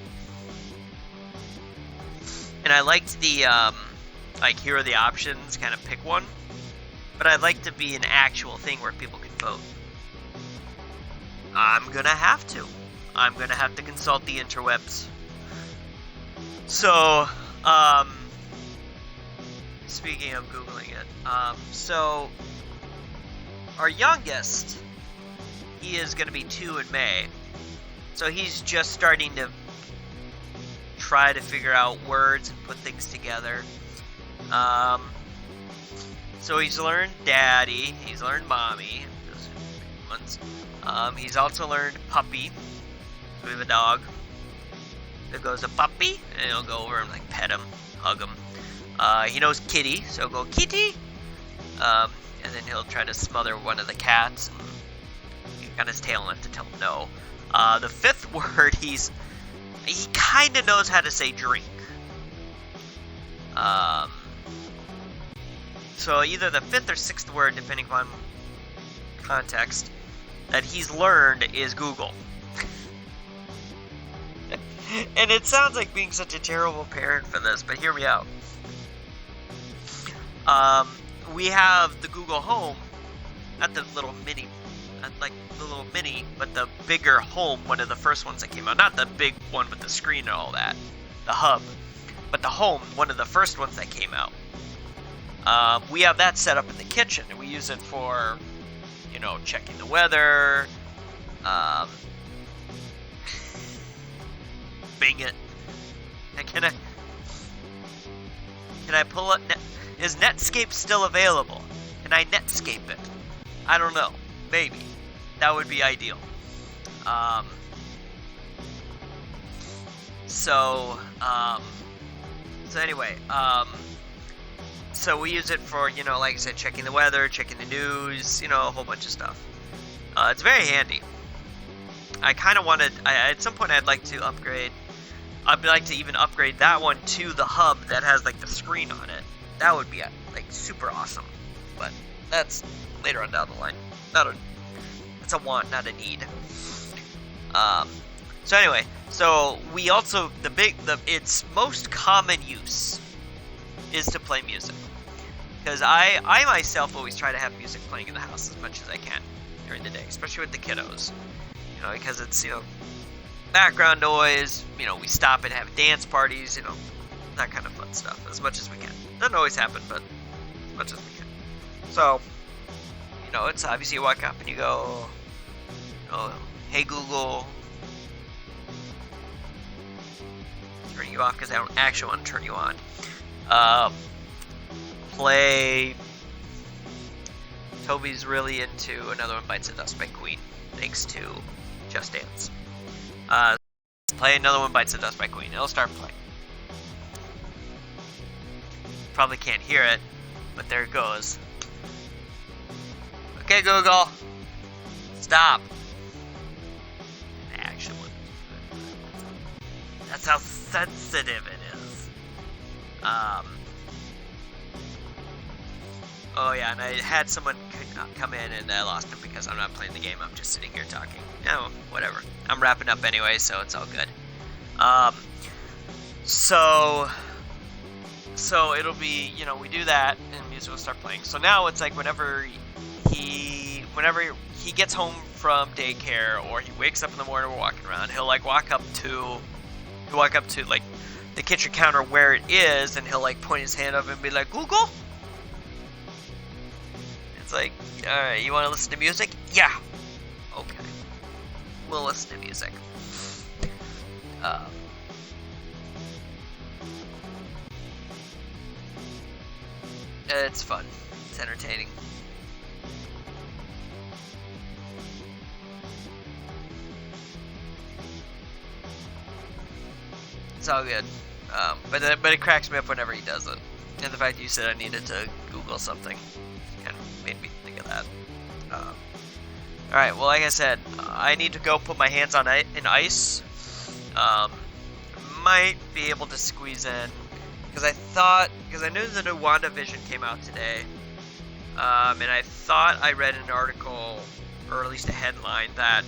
And I liked the like, here are the options, kind of pick one, but I'd like to be an actual thing where people can vote. I'm gonna have to consult the interwebs. So, speaking of Googling it, so our youngest, he is gonna be 2 in May. So he's just starting to try to figure out words and put things together. So he's learned daddy, he's learned mommy, those are the big ones. He's also learned puppy. We have a dog that goes a puppy, and he'll go over and like pet him, hug him. He knows kitty, so he'll go kitty. And then he'll try to smother one of the cats, and he got his tail on it to tell him no. The 5th word, he kind of knows how to say drink. So either the 5th or 6th word, depending upon context, that he's learned is Google. And it sounds like being such a terrible parent for this, but hear me out. We have the Google Home, not the little mini, not like the little mini, but the bigger Home, one of the first ones that came out. Not the big one with the screen and all that, the hub, but the Home, one of the first ones that came out. We have that set up in the kitchen, and we use it for, you know, checking the weather, Bing it. Can I pull up is Netscape still available? Can I Netscape it? I don't know. Maybe. That would be ideal. So anyway, so we use it for, you know, like I said, checking the weather, checking the news, you know, a whole bunch of stuff. It's very handy. I kind of wanted, at some point I'd like to upgrade. I'd like to even upgrade that one to the hub that has like the screen on it. That would be like super awesome. But that's later on down the line. It's a want, not a need. So anyway, so we also its most common use is to play music, because I myself always try to have music playing in the house as much as I can during the day, especially with the kiddos. You know, because it's, you know, background noise. You know, we stop and have dance parties. You know, that kind of fun stuff as much as we can. Doesn't always happen, but as much as we can. So, you know, it's obviously you wake up and you go, you know, hey Google, turn you off because I don't actually want to turn you on. Play. Toby's really into Another One Bites the Dust by Queen, thanks to Just Dance. Play Another One Bites the Dust by Queen. It'll start playing. Probably can't hear it, but there it goes. Okay, Google, stop. Actually, that's how sensitive it is. Oh yeah, and I had someone come in and I lost him because I'm not playing the game. I'm just sitting here talking. Oh, whatever. I'm wrapping up anyway, so it's all good. So it'll be, you know, we do that and music will start playing. So now it's like whenever he gets home from daycare or he wakes up in the morning, we're walking around, he'll like walk up to like the kitchen counter where it is, and he'll like point his hand up and be like, Google? It's like, alright, you want to listen to music? Yeah. Okay. We'll listen to music. It's fun. It's entertaining. It's all good. But it cracks me up whenever he does it. And the fact that you said I needed to Google something kind of made me think of that. Alright, well, like I said, I need to go put my hands on in ice. Might be able to squeeze in, because I knew the new WandaVision came out today, and I thought I read an article, or at least a headline, that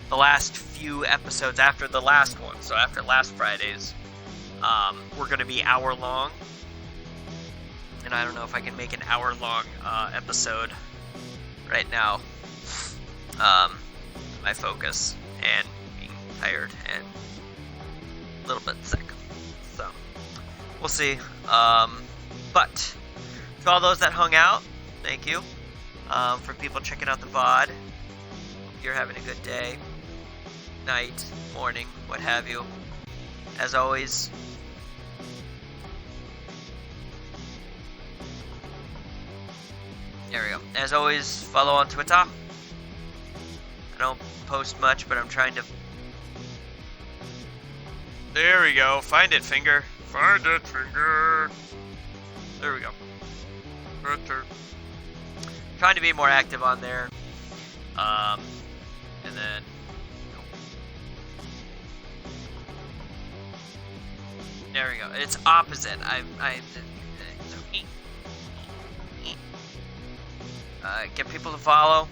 the last few episodes after the last one, so after last Friday's, were going to be hour long, and I don't know if I can make an hour long episode right now. My focus and being tired and a little bit sick, so we'll see. But to all those that hung out, thank you. For people checking out the VOD, hope you're having a good day, night, morning, what have you. As always, there we go. As always, follow on Twitter. I don't post much, but I'm trying to... There we go. Find it, finger. Find it, finger. There we go. Twitter. Trying to be more active on there. And then... There we go. It's opposite. Get people to follow.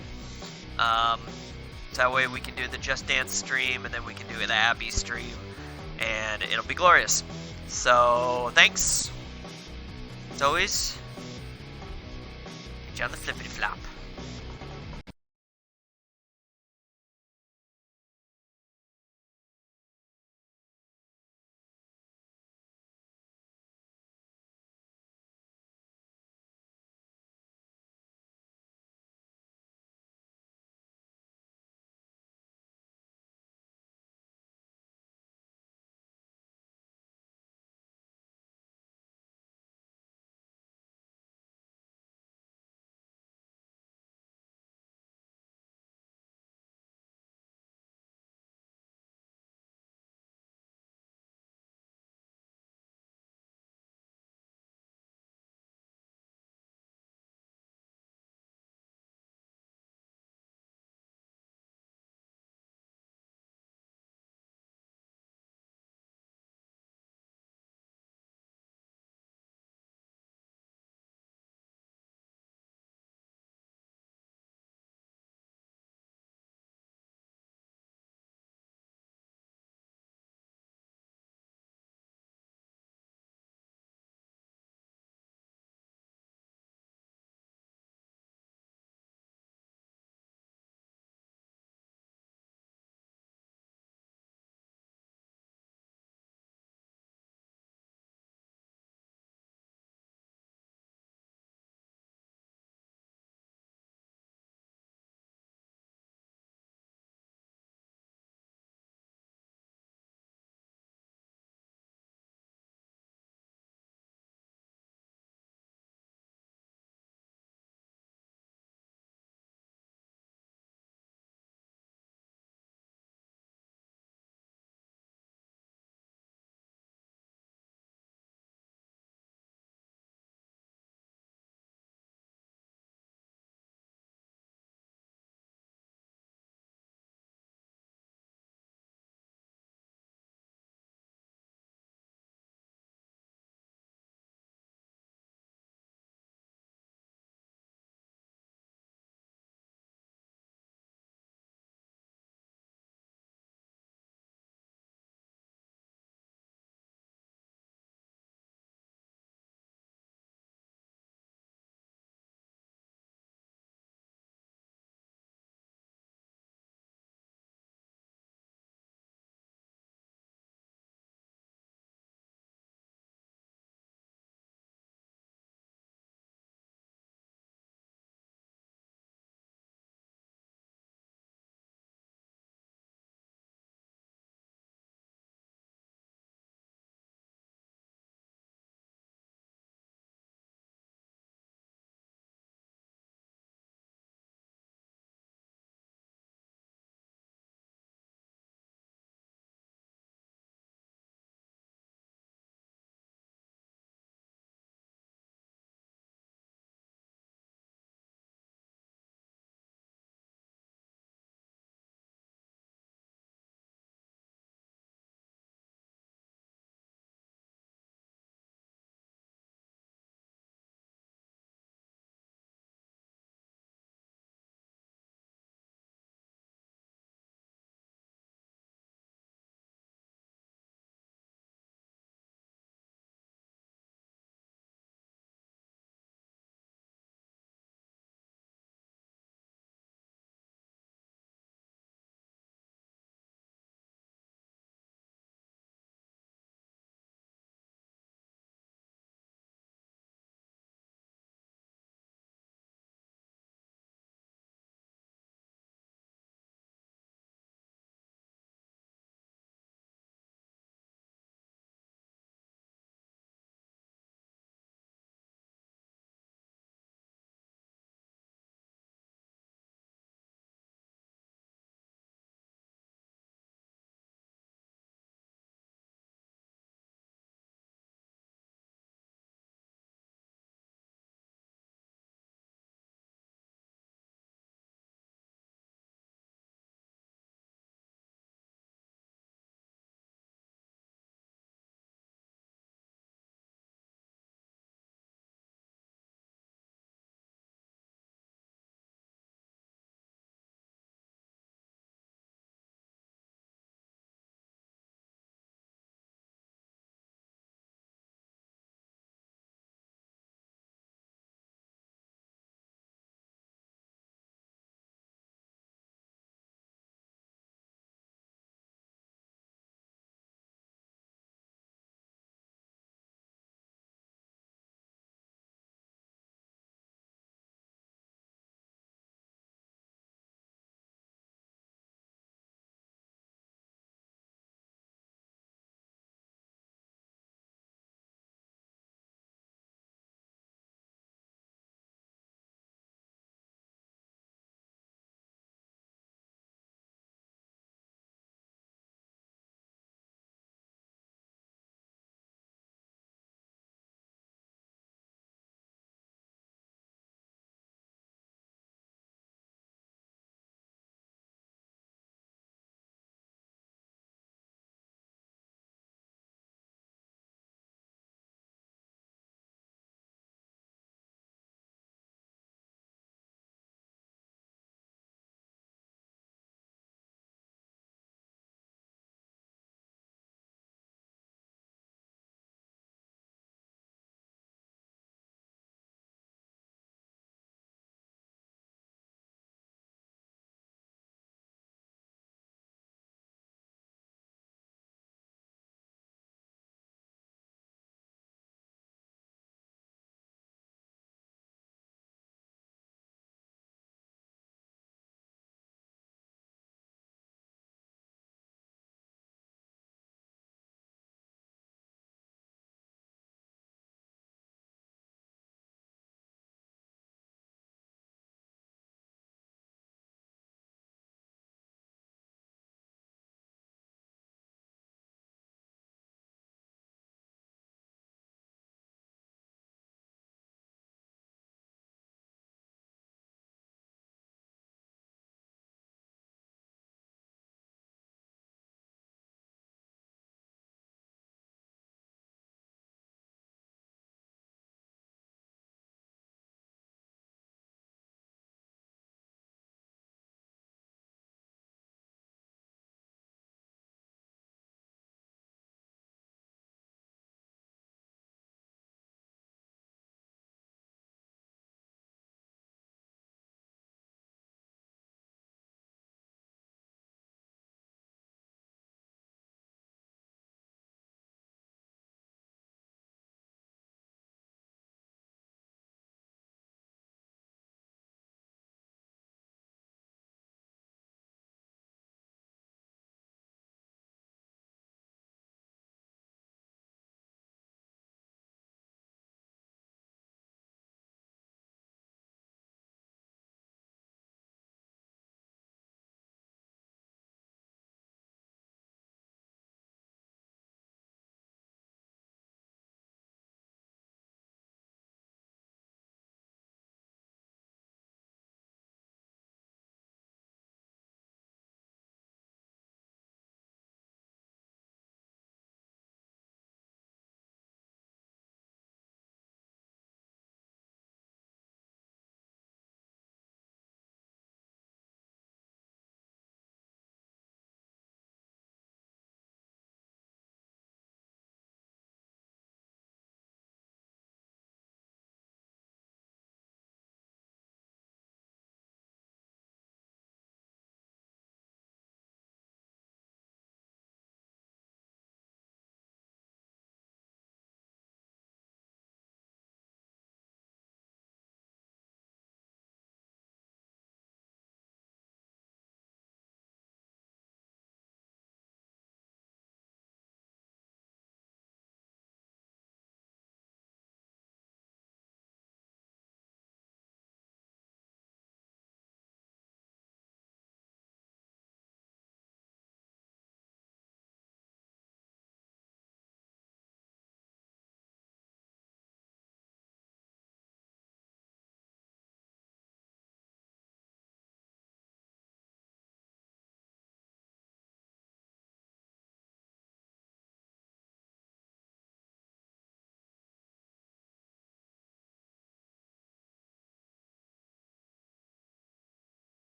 So that way we can do the Just Dance stream, and then we can do the Abby stream, and it'll be glorious. So thanks. As always, catch you on the flippity flop.